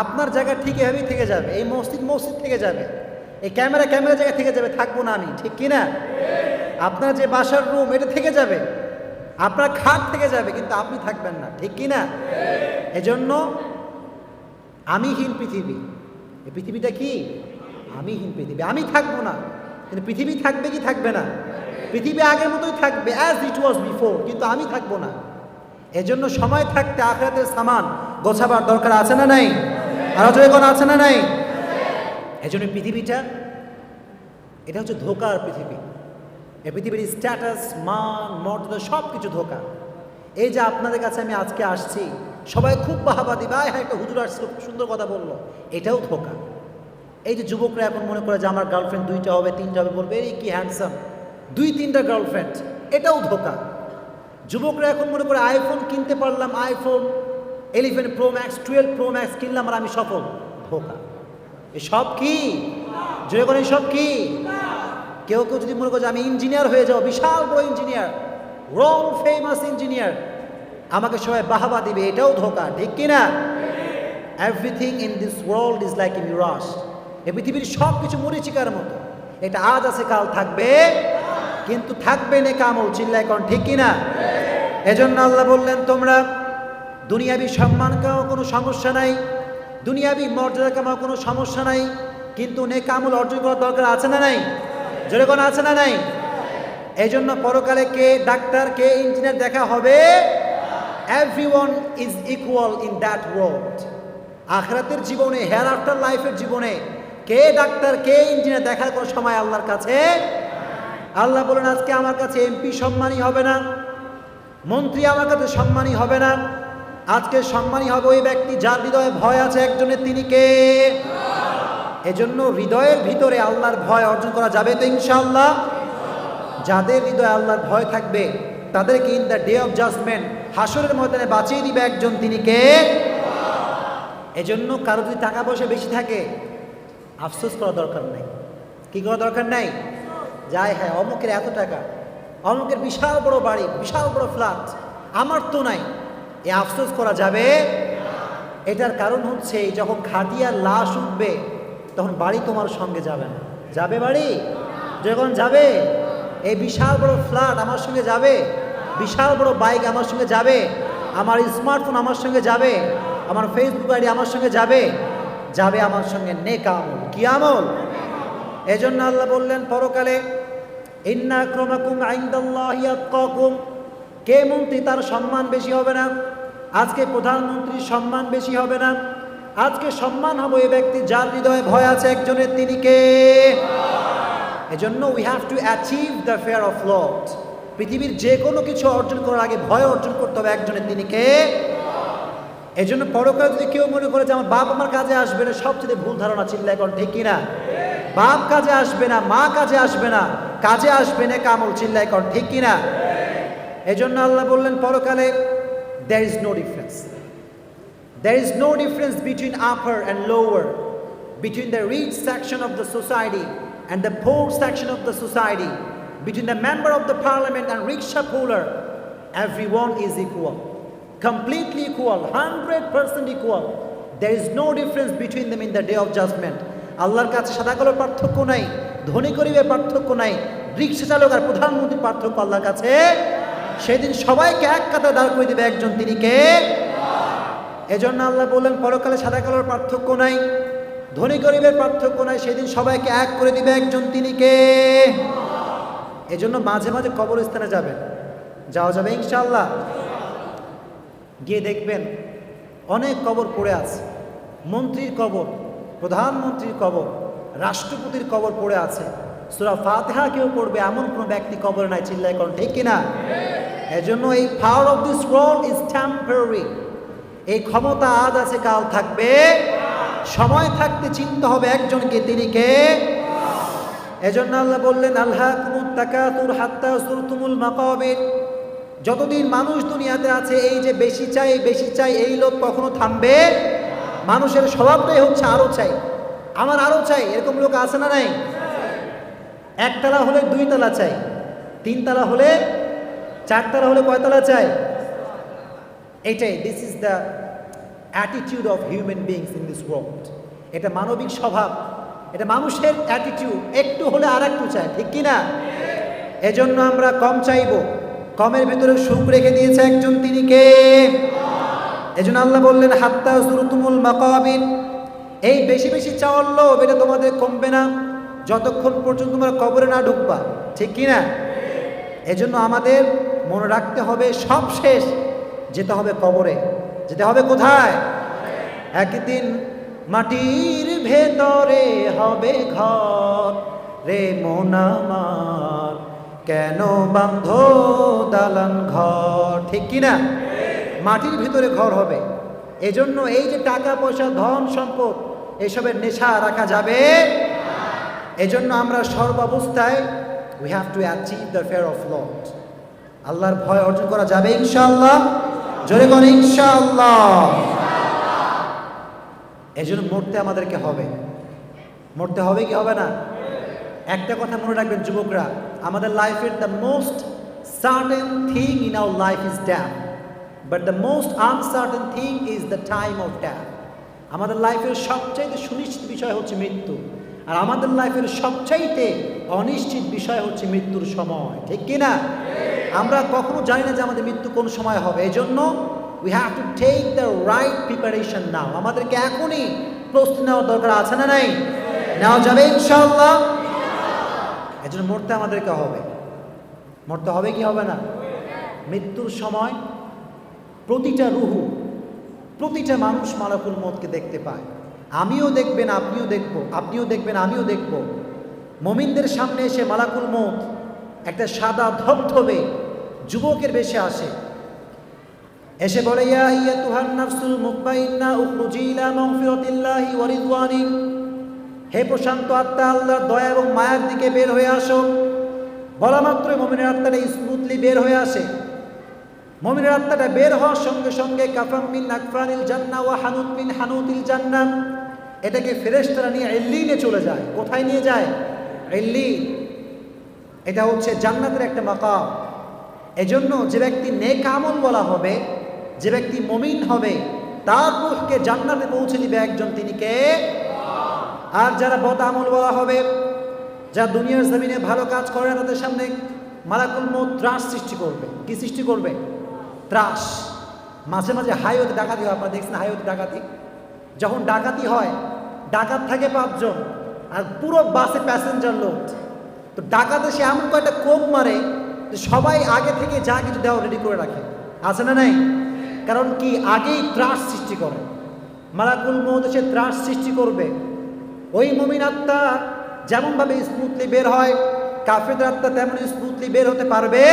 আপনার জায়গা ঠিক এভাবেই থেকে যাবে। এই মসজিদ মসজিদ থেকে যাবে, এই ক্যামেরা ক্যামেরা জায়গা থেকে যাবে, থাকবো না আমি, ঠিক কি না? আপনার যে বাসার রুম এটা থেকে যাবে, আপনার খাট থেকে যাবে, কিন্তু আপনি থাকবেন না, ঠিক কি না? এজন্য আমিহীন পৃথিবী, এই পৃথিবীটা কি? আমিহীন পৃথিবী, আমি থাকবো না। কিন্তু পৃথিবী থাকবে কি থাকবে না? পৃথিবী আগের মতোই থাকবে, অ্যাজ ইট ওয়াজ বিফোর, কিন্তু আমি থাকবো না। এজন্য সময় থাকতে আখিরাতের সামান গোছাবার দরকার আছে না নাই? আর যখন আছে না নাই? এজন্য পৃথিবীটা এটা হচ্ছে ধোকার পৃথিবী। এই পৃথিবীর স্ট্যাটাস, মান, মর্যাদা সব কিছু ধোকা। এই যে আপনাদের কাছে আমি আজকে আসছি, সবাই খুব বাহাবাদি, ভাই হ্যাঁ একটা হুজুর আসছিল খুব সুন্দর কথা বললো, এটাও ধোকা। এই যে যুবকরা এখন মনে করে যে আমার গার্লফ্রেন্ড 2টা হবে 3টা হবে, বলবে এই কি হ্যান্ডসাম, 2-3টা গার্লফ্রেন্ড, এটাও ধোকা। যুবকরা এখন মনে করে আইফোন কিনতে পারলাম, iPhone 11 pro max 12 pro max কিনলাম আর আমি সফল, ধোকা। এসব কি? যখন এসব কি? কেউ কেউ যদি মনে করে যে আমি ইঞ্জিনিয়ার হয়ে যাবো, বিশাল বড় ইঞ্জিনিয়ার, ওয়ার্ল্ড ফেমাস ইঞ্জিনিয়ার, আমাকে সবাই বাহাবা দিবে, এটাও ধোকা, ঠিক কিনা? Everything in this world is like a mirage. এই পৃথিবীর সব কিছু মরীচিকার মতো, এটা আজ আছে কাল থাকবে, কিন্তু থাকবে না কামল, চিল্লায় কোন ঠিক কিনা? এজন্য আল্লাহ বললেন তোমরা দুনিয়াবি সম্মান কামাও কোনো সমস্যা নাই, দুনিয়াবি মর্যাদা কামাও কোনো সমস্যা নাই, কিন্তু নেক আমল অর্জন করার দরকার আছে না নাই? জোরে কোন আছে না নাই? এই জন্য পরকালে কে ডাক্তার কে ইঞ্জিনিয়ার দেখা হবে, everyone is equal in that world. আখিরাতের জীবনে, হেয়ার আফটার লাইফের জীবনে কে ডাক্তার কে ইঞ্জিনিয়ার দেখার কোনো সময় আল্লাহর কাছে। আল্লাহ বলেন আজকে আমার কাছে এমপি সম্মানী হবে না, মন্ত্রী আমার কাছে সম্মানী হবে না, আজকে সম্মানী হবে ওই ব্যক্তি যার হৃদয়ে ভয় আছে একজনের, তিনি কে? এজন্য হৃদয়ের ভিতরে আল্লাহর ভয় অর্জন করা যাবে তো ইনশাআল্লাহ। যাদের হৃদয়ে আল্লাহর ভয় থাকবে তাদেরকে in the day of judgement, হাসরের ময়দানে বাঁচিয়ে দিবে একজন, তিনি কে? এজন্য কারো যদি টাকা পয়সা বেশি থাকে আফসোস করা দরকার নাই। কি করা দরকার নাই? যায় হ্যাঁ অমুকের এত টাকা, অমুকের বিশাল বড় বাড়ি, বিশাল বড় ফ্ল্যাট, আমার তো নাই, এ আফসোস করা যাবে। এটার কারণ হচ্ছে যখন খাটিয়ার লাশ উঠবে তখন বাড়ি তোমার সঙ্গে যাবে না। যাবে বাড়ি? যখন যাবে এই বিশাল বড় ফ্ল্যাট আমার সঙ্গে যাবে, বিশাল বড় বাইক আমার সঙ্গে যাবে, আমার স্মার্টফোন আমার সঙ্গে যাবে, আমার ফেসবুক আইডি আমার সঙ্গে যাবে, যাবে আমার সঙ্গে নেক আমল। কি আমল? এজন্য আল্লাহ বললেন পরকালে ইন্না আক্রামাকুম ইনদাল্লাহি আতকাকুম, কে মন্ত্রী তার সম্মান বেশি হবে না, আজকে প্রধানমন্ত্রীর সম্মান বেশি হবে না, আজকে সম্মান হবে ওই ব্যক্তি যার হৃদয়ে ভয় আছে একজনের, তিনি কে? এজন্য we have to achieve the fair of Lord. পৃথিবীর যে কোনো কিছু অর্জন করার আগে ভয় অর্জন করতে হবে একজনের, তিনি কে? এজন্য পরকালে যদি কেউ মনে করে যে আমার বাপ আমার কাজে আসবে না, সবচেয়ে ভুল ধারণা, চিল্লায় এখন ঠিক কিনা? বাপ কাজে আসবে না, মা কাজে আসবে না, কাজে আসবে না কামল, চিল্লায় এখন ঠিক কিনা? এজন্য আল্লাহ বললেন পরকালে there is no difference. There is no difference between upper and lower, between the rich section of the society and the poor section of the society, between the member of the parliament and rickshaw puller. Everyone is equal, completely equal, 100% equal. There is no difference between them in the day of judgment. আল্লাহর কাছে সাদা কালোর পার্থক্য নাই, ধনী গরিবের পার্থক্য নাই, রিক্সা চালক আর প্রধানমন্ত্রীর পার্থক্য আল্লাহর কাছে। সেদিন সবাইকে এক কাতারে দাঁড় করে দিবে একজন, তিনি কে? এজন্য আল্লাহ বললেন পরকালে সাদা কালোর পার্থক্য নাই, ধনী গরিবের পার্থক্য নাই, সেদিন সবাইকে এক করে দিবে একজন, তিনি কে? এজন্য মাঝে মাঝে কবরস্থানে যাবেন, যাওয়া যাবে ইনশাআল্লাহ। গিয়ে দেখবেন অনেক কবর পড়ে আছে, মন্ত্রীর কবর, প্রধানমন্ত্রীর কবর, রাষ্ট্রপতির কবর পড়ে আছে, সূরা ফাতিহা কেউ পড়বে এমন কোনো ব্যক্তি কবর নাই, চিল্লায় কোন ঠিক কিনা? এজন্য এই power of this world is temporary. এই ক্ষমতা আজ আছে কাল থাকবে, সময় থাকতে চিন্তা হবে একজনকে, তিনি কে? এজন্য আল্লাহ বললেন আলহাকুমুত তাকাতুর হাত্তা যুরতুমুল মাকাবির। যতদিন মানুষ দুনিয়াতে আছে এই যে বেশি চাই বেশি চাই, এই লোক কখনো থামবে? মানুষের স্বভাবটাই হচ্ছে আরো চাই, আমার আরো চাই, এরকম লোক আছে না নাই? একতলা হলে 2 তলা চাই, 3 তলা হলে 4 তলা হলে কয়তলা চাই? এটাই, this is the attitude of human beings in this world. এটা মানবিক স্বভাব, এটা মানুষের অ্যাটিটিউড, একটু হলে আর একটু চাই, ঠিক কিনা? এজন্য আমরা কম চাইব, কমের ভিতরে সুখ রেখে দিয়েছে একজন, তিনি কে? এজন্য আল্লাহ বললেন হাত্তা যুরতুমুল মাকাবির, এই বেশি বেশি চাওয়ার লোভ এটা তোমাদের কমবে না, যতক্ষণ পর্যন্ত তোমরা কবরে না ঢুকবা, ঠিক কি না? এজন্য আমাদের মনে রাখতে হবে সব শেষ যেতে হবে কবরে। যেতে হবে কোথায়? একদিন মাটির ভেতরে হবে ঘর রে মন আমার, কেন বান্ধ দালান ঘর, ঠিক কি না? মাটির ভিতরে ঘর হবে। এজন্য এই যে টাকা পয়সা ধন সম্পদ এসবের নেশা রাখা যাবে। এজন্য আমরা সর্বাবস্থায় we have to achieve the fear of Lord, আল্লাহর ভয় অর্জন করা যাবে ইনশাআল্লাহ। জোরে বলেন ইনশাআল্লাহ। এজন্য মরতে আমাদেরকে হবে। মরতে হবে কি হবে না? একটা কথা মনে রাখবেন যুবকরা, আমাদের লাইফের the most certain thing in our life is death, but the most uncertain thing is the time of death. আমাদের লাইফের সবচাইতে সুনিশ্চিত বিষয় হচ্ছে মৃত্যু, আর আমাদের লাইফের সবচাইতে অনিশ্চিত বিষয় হচ্ছে মৃত্যুর সময়, ঠিক কি না? আমরা কখনো জানি না যে আমাদের মৃত্যু কোন সময় হবে। এই জন্য we have to take the right preparation now. আমাদেরকে এখনই প্রস্তুতি নেওয়ার দরকার আছে না নাই? নেওয়া যাবে ইনশাআল্লাহ। এই জন্য মরতে আমাদেরকে হবে। মরতে হবে কি হবে না? মৃত্যুর সময় প্রতিটা রুহু, প্রতিটা মানুষ মালাকুল মউতকে দেখতে পায়। আমিও দেখবেন, আপনিও দেখব, আপনিও দেখবেন, আমিও দেখব। মুমিনদের সামনে এসে মালাকুল মউত একটা সাদা ধবধবে যুবকের বেশে আসে, এসে বলে ইয়া আইয়াতুহান নাফসুল মুতমাইন্না উখরুজি ইলা মাগফিরাতিল্লাহি ওয়া রিদওয়ানি, হে প্রশান্ত আত্মা, আল্লাহর দয়া এবং মায়ার দিকে বের হয়ে আসো। বলা মাত্রই মুমিনের আত্মাটা স্মুথলি বের হয়ে আসে। মুমিনের আত্মাটা বের হওয়ার সঙ্গে সঙ্গে কাফাম মিন আকফানিল জান্নাহ ওয়া হানুত মিন হানুতিল জান্নাহ, এটাকে ফেরেশতারা নিয়ে ইল্লিনে চলে যায়। কোথায় নিয়ে যায়? ইল্লিন। এটা হচ্ছে জান্নাতের একটা মাকাম। এজন্য যে ব্যক্তি নেক আমল বলা হবে, যে ব্যক্তি মুমিন হবে, তার রূহকে জান্নাতে পৌঁছে দিবে একজন, তিনি কে? আর যারা বদ আমল বলা হবে, যা দুনিয়ার জমিনে ভালো কাজ করে না, তাদের সামনে মালাকুল মউত ত্রাস সৃষ্টি করবে। কি সৃষ্টি করবে? ত্রাস। মাঝে মাঝে হাইওয়েতে ডাকাতি হয়, আপনারা দেখছেন হাইওয়েতে ডাকাতি? যখন ডাকাতি হয়, ডাকাত থাকে 5 জন আর পুরো বাসে প্যাসেঞ্জার লোড। তো ডাকাতে সে এমন কয়েকটা কোপ মারে যে সবাই আগে থেকে যা কিছু দেওয়া রেডি করে রাখে, আছে না নাই? কারণ কি? আগেই ত্রাস সৃষ্টি করে। মালাকুল মউত সে ত্রাস সৃষ্টি করবে। ওই মুমিন আত্মা যেমনভাবে স্মুথলি বের হয়, কাফেরদের আত্মা তেমন স্মুথলি বের হতে পারবে?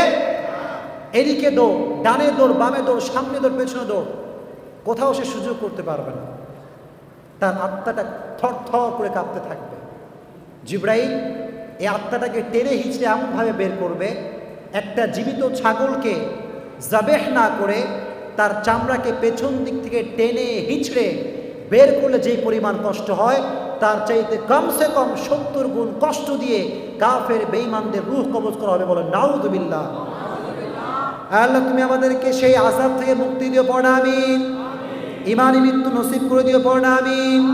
এদিকে দৌড়, ডানে দৌড়, বামে দৌড়, সামনে দৌড়, পেছনে দৌড়, কোথাও সে সুযোগ করতে পারবে না। তার আত্মাটা থর থর করে কাঁপতে থাকবে। জিবরাইল এই আত্মাটাকে টেনে হিঁচড়ে এমনভাবে বের করবে, একটা জীবিত ছাগলকে জাবেহ না করে তার চামড়াকে পেছন দিক থেকে টেনে হিঁচড়ে বের করলে যেই পরিমাণ কষ্ট হয়, তার চাইতে কমসে কম 70 গুণ কষ্ট দিয়ে কাফের বেঈমানদের রূহ কবজ করা হবে। বলেন নাউযুবিল্লাহ। আল্লাহ তুমি আমাদেরকে সেই আযাব থেকে মুক্তি দিও, পড়া আমিন। ঈমানি মৃত্যু নসিব করে দিও, পড়া আমিন।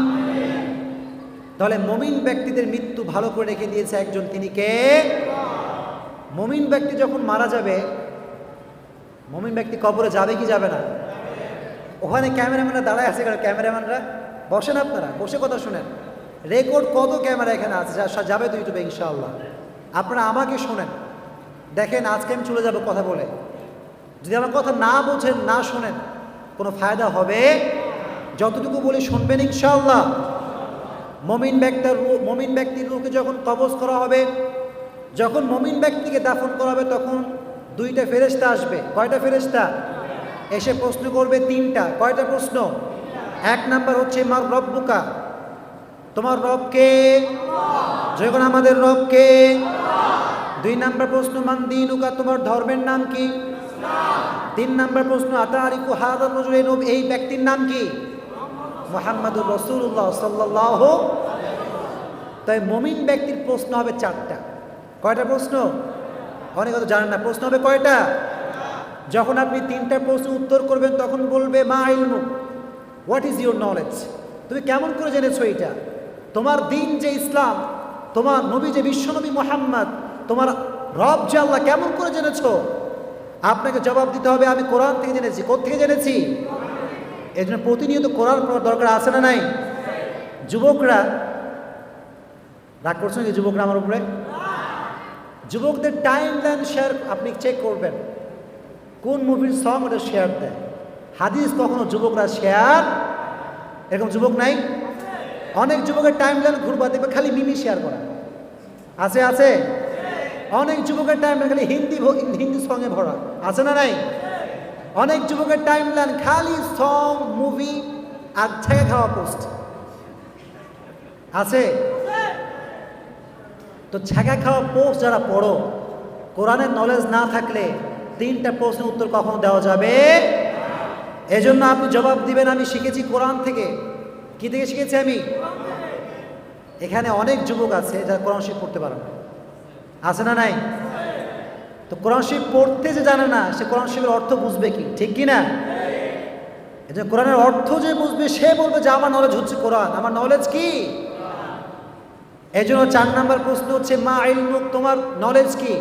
তাহলে মুমিন ব্যক্তিদের মৃত্যু ভালো করে রেখে দিয়েছে একজন, তিনি কে? মুমিন ব্যক্তি যখন মারা যাবে, মুমিন ব্যক্তি কবরে যাবে কি যাবে না? ওখানে ক্যামেরাম্যানরা দাঁড়ায় আছে, ক্যামেরাম্যানরা বসেন, আপনারা বসে কথা শুনেন। রেকর্ড কত ক্যামেরা এখানে আছে, যাবে তো ইউটিউবে ইনশাআল্লাহ। আপনারা আমাকে শোনেন, দেখেন আজকে আমি চলে যাব কথা বলে, যদি আমার কথা না বোঝেন, না শোনেন, কোনো ফায়দা হবে? যতটুকু বলি শুনবেন ইনশাআল্লাহ। মুমিন ব্যক্তির রূহকে যখন কবজ করা হবে, যখন মুমিন ব্যক্তিকে দাফন করা হবে, তখন 2টা ফেরেশতা আসবে। কয়টা ফেরেশতা? এসে প্রশ্ন করবে 3টা। কয়টা প্রশ্ন? 1 নাম্বার হচ্ছে মার রব্বুকা, তোমার রব কে? যখন আমাদের রব কে? 2 নাম্বার প্রশ্ন মান দীনুকা, তোমার ধর্মের নাম কি? 3 নাম্বার প্রশ্ন আতারিকু হাযার রাজুল, এই ব্যক্তির নাম কি? মুহাম্মাদুর রাসূলুল্লাহ সাল্লাল্লাহু। তাই মুমিন ব্যক্তির প্রশ্ন হবে 4টা। কয়টা প্রশ্ন? অনেক কথা জানেন না, প্রশ্ন হবে কয়টা? যখন আপনি 3টা প্রশ্ন উত্তর করবেন, তখন বলবে মা ইলমু, হোয়াট ইজ ইউর নলেজ, তুমি কেমন করে জেনেছো এটা? তোমার দিন যে ইসলাম, তোমার নবী যে বিশ্বনবী মুহাম্মদ, তোমার রব যে আল্লাহ, কেমন করে জেনেছো? আপনাকে জবাব দিতে হবে আমি কোরআন থেকে জেনেছি। কোত্থেকে জেনেছি? এই জন্য প্রতিনিয়ত কোরআন পড়ার দরকার আছে না নাই? যুবকরা রাগ করছেন কি যুবকরা আমার উপরে? যুবকদের টাইম লাইন শেয়ার আপনি চেক করবেন, কোন মুভির সং ওটা শেয়ার দেয়। হাদিস কখনো যুবকরা শেয়ার, এরকম যুবক নাই? অনেক যুবকের টাইম লাইন ঘুরবা দেখবে খালি মিমি শেয়ার করা আছে আছে। অনেক যুবকের টাইম লাইন খালি হিন্দি সঙ্গে ভরা আছে না নাই? অনেক যুবকের টাইম লাইন খালি সং, মুভি আর ছেঁকা খাওয়া পোস্ট আছে। তো ছেঁকা খাওয়া পোস্ট যারা পড়ো, কোরআনের নলেজ না থাকলে 3টা প্রশ্নের উত্তর কখনো দেওয়া যাবে। এজন্য আপনি জবাব দিবেন আমি শিখেছি কোরআন থেকে। কি থেকে শিখেছি আমি? এখানে অনেক যুবক আছে যারা কোরআন শরীফ পড়তে পারে না, আছে না নাই? তো কোরআন শরীফ পড়তে যে জানে না, সে কোরআন শরীফের অর্থ বুঝবে কি? ঠিক কি না? এই যে কোরআনের অর্থ যে বুঝবে সে বলবে যে আমার নলেজ হচ্ছে কোরআন। আমার নলেজ কি? এই জন্য 4 নম্বর প্রশ্ন হচ্ছে মা ইলমুক, তোমার নলেজ কি?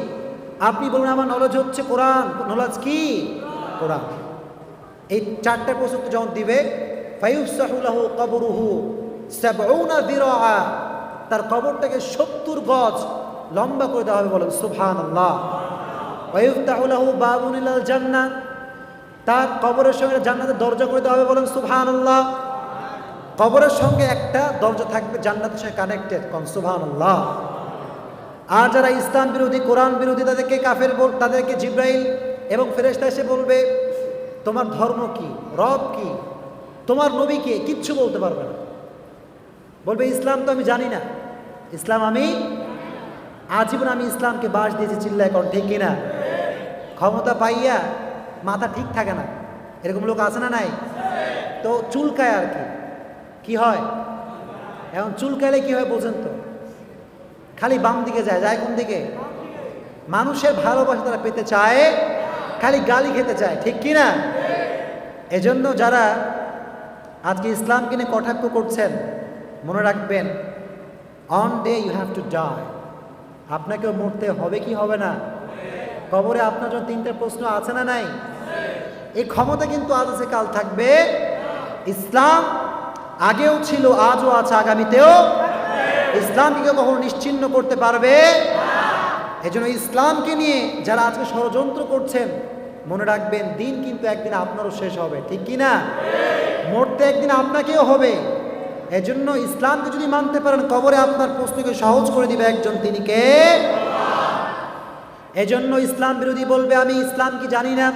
আপনি বলুন আমার নলেজ হচ্ছে কোরআন। নলেজ কি? কোরআন। এই 4টা প্রশ্ন যখন দিবে, ফায়ুফসাহু লাহু কবরুহু 70 যিরাআ, তার কবরটাকে 70 গজ লম্বা করে দেওয়া হবে। বলেন সুবহানাল্লাহ। ওয়ায়ুফতাহু লাহু বাবুন ইলাল জান্নাহ, তার কবরের সঙ্গে জান্নাতের দরজা করে দেওয়া হবে। বলেন সুবহানাল্লাহ। কবরের সঙ্গে একটা দরজা থাকবে জান্নাতের সঙ্গে কানেক্টেড। কোন সুবহানাল্লাহ। আর যারা ইসলাম বিরোধী, কোরআন বিরোধী, তাদেরকে কাফের তাদেরকে জিব্রাইল এবং ফেরেশতা এসে বলবে তোমার ধর্ম কি, রব কি, তোমার নবী কে, কিচ্ছু বলতে পারবে না। বলবে ইসলাম তো আমি জানি না, ইসলাম আমি আজীবন আমি ইসলামকে বাস দিয়েছি। চিল্লায় কোন ঠিক কিনা? ক্ষমতা পাইয়া মাথা ঠিক থাকে না, এরকম লোক আছে না নাই? তো চুলকায় আর কি, কি হয় এখন চুলকাইলে কি হয় বোঝেন তো? খালি বাম দিকে যায়। যায় কোন দিকে? মানুষের ভালোবাসা তারা পেতে চায়, খালি গালি খেতে চায়। ঠিক কি না? এজন্য যারা আজকে ইসলামকে নিয়ে কটাক্ষ করছেন, মনে রাখবেন one day you have to die. আপনাকেও মরতে হবে কি হবে না? কবরে আপনার জন্য 3টা প্রশ্ন আছে না নাই? এই ক্ষমতা কিন্তু আজ আছে কাল থাকবে। ইসলাম আগেও ছিল, আজও আছে, আগামীতেও। ইসলামকে কখনো নিশ্চিহ্ন করতে পারবে। এজন্য ইসলামকে নিয়ে যারা আজকে ষড়যন্ত্র করছেন, মনে রাখবেন দিন কিন্তু একদিন আপনারও শেষ হবে। ঠিক কি না? মরতে একদিন আপনাকেও হবে। এজন্য ইসলামকে যদি মানতে পারেন, কবরে আপনার প্রশ্নকে সহজ করে দিবে একজন, তিনি কে? এজন্য ইসলাম বিরোধী বলবে আমি ইসলাম কি জানি না,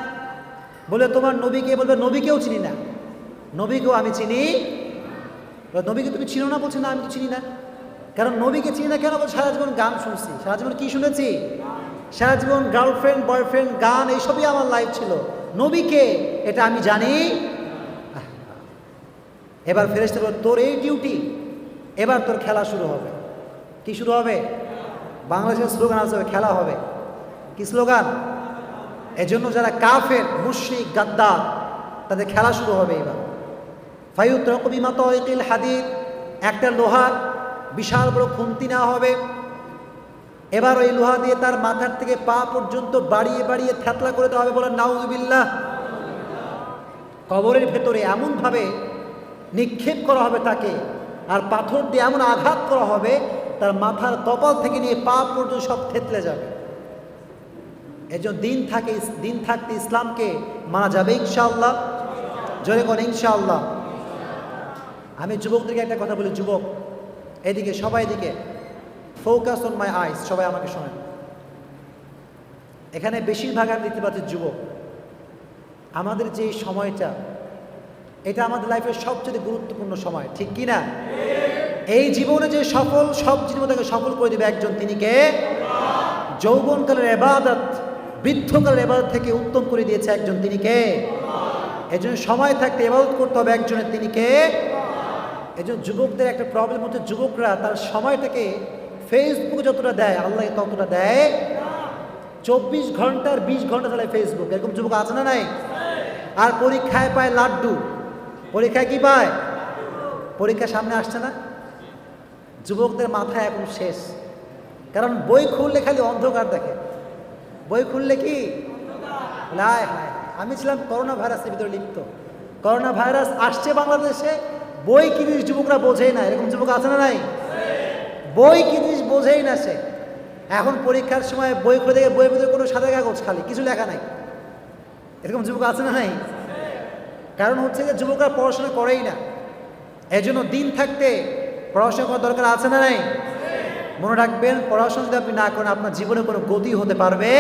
বলে তোমার নবীকে, বলবে নবীকেও চিনি না। নবীকেও আমি চিনি। নবীকে তুমি চিনো না? বলছে না আমি তো চিনি না। কারণ নবীকে চিনি না কেন? বলছে সারা জীবন গান শুনছি। সারা জীবন কি শুনেছি? সারা জীবন গার্লফ্রেন্ড, বয়ফ্রেন্ড, গান, এইসবই আমার লাইফ ছিল। নবীকে এটা আমি জানি। এবার ফেরেশতা বলে তোর এই ডিউটি, এবার তোর খেলা শুরু হবে। কি শুরু হবে? বাংলাদেশের স্লোগান আছে, খেলা হবে। কি স্লোগান? এজন্য যারা কাফের, মুশরিক, গাদ্দার, তাদের খেলা শুরু হবে। এবার ফায়ুতরাকু বিমাতাইকিল হাদিদ, একটা লোহার বিশাল বড় খুন্তি নেওয়া হবে। এবার ওই লোহা দিয়ে তার মাথার থেকে পা পর্যন্ত বাড়িয়ে বাড়িয়ে থ্যাতলা করে দেওয়া হবে। বলেন নাউযুবিল্লাহ। কবরের ভেতরে এমনভাবে নিক্ষেপ করা হবে তাকে, আর পাথর দিয়ে এমন আঘাত করা হবে তার মাথার কপাল থেকে নিয়ে পা পর্যন্ত সব থেতলে যাবে। এজন্য দিন থাকতে ইসলামকে মানা যাবে ইনশাআল্লাহ। জোরে কোন ইনশাআল্লাহ। আমি যুবকদেরকে একটা কথা বলি, যুবক এদিকে, সবাই এদিকে, ফোকাস অন মাই আইস, সবাই আমাকে শোনেন। এখানে বেশিরভাগ আমি দেখতে পাচ্ছি যুবক। আমাদের যে সময়টা, এটা আমাদের লাইফের সবচেয়ে গুরুত্বপূর্ণ সময়। ঠিক কি না? এই জীবনে যে সফল, সব জীবনটাকে সফল করে দেবে একজন, তিনি কে? যৌবনকালের ইবাদত বৃদ্ধকালের ইবাদত থেকে উত্তম করে দিয়েছে একজন, তিনি কে? এজন্য সময় থাকতে ইবাদত করতে হবে একজনের, তিনি কে? এজন্য যুবকদের একটা প্রবলেম হচ্ছে, যুবকরা তার সময়টাকে ফেসবুকে যতটা দেয়, আল্লাহ ততটা দেয়। 24 ঘন্টার 20 ঘন্টা চালায় ফেসবুক। এরকম যুবক আছে না নাই? আর পরীক্ষায় পায় লাড্ডু। পরীক্ষায় কি পায়? পরীক্ষা সামনে আসছে না, যুবকদের মাথায় এখন শেষ। কারণ বই খুললে খালি অন্ধকার দেখে। বই খুললে কি হায় হায়। আমি ছিলাম করোনা ভাইরাসের ভিতরে লিপ্ত। করোনা ভাইরাস আসছে বাংলাদেশে, বই কি জিনিস যুবকরা বোঝেই না। এরকম যুবক আছে না নাই? বই কি জিনিস বোঝেই না সে। এখন পরীক্ষার সময় বই খুলে দেখে বইয়ের ভিতরে কোনো সাদা কাগজ, খালি কিছু লেখা নাই। এরকম যুবক আছে না নাই? কারণ হচ্ছে যে যুবকরা পড়াশোনা করেই না। এই জন্য দিন থাকতে পড়াশোনা করার দরকার আছে না নাই? মনে রাখবেন, পড়াশোনা যদি আপনি না করেন আপনার জীবনে কোনো গতি হতে পারবে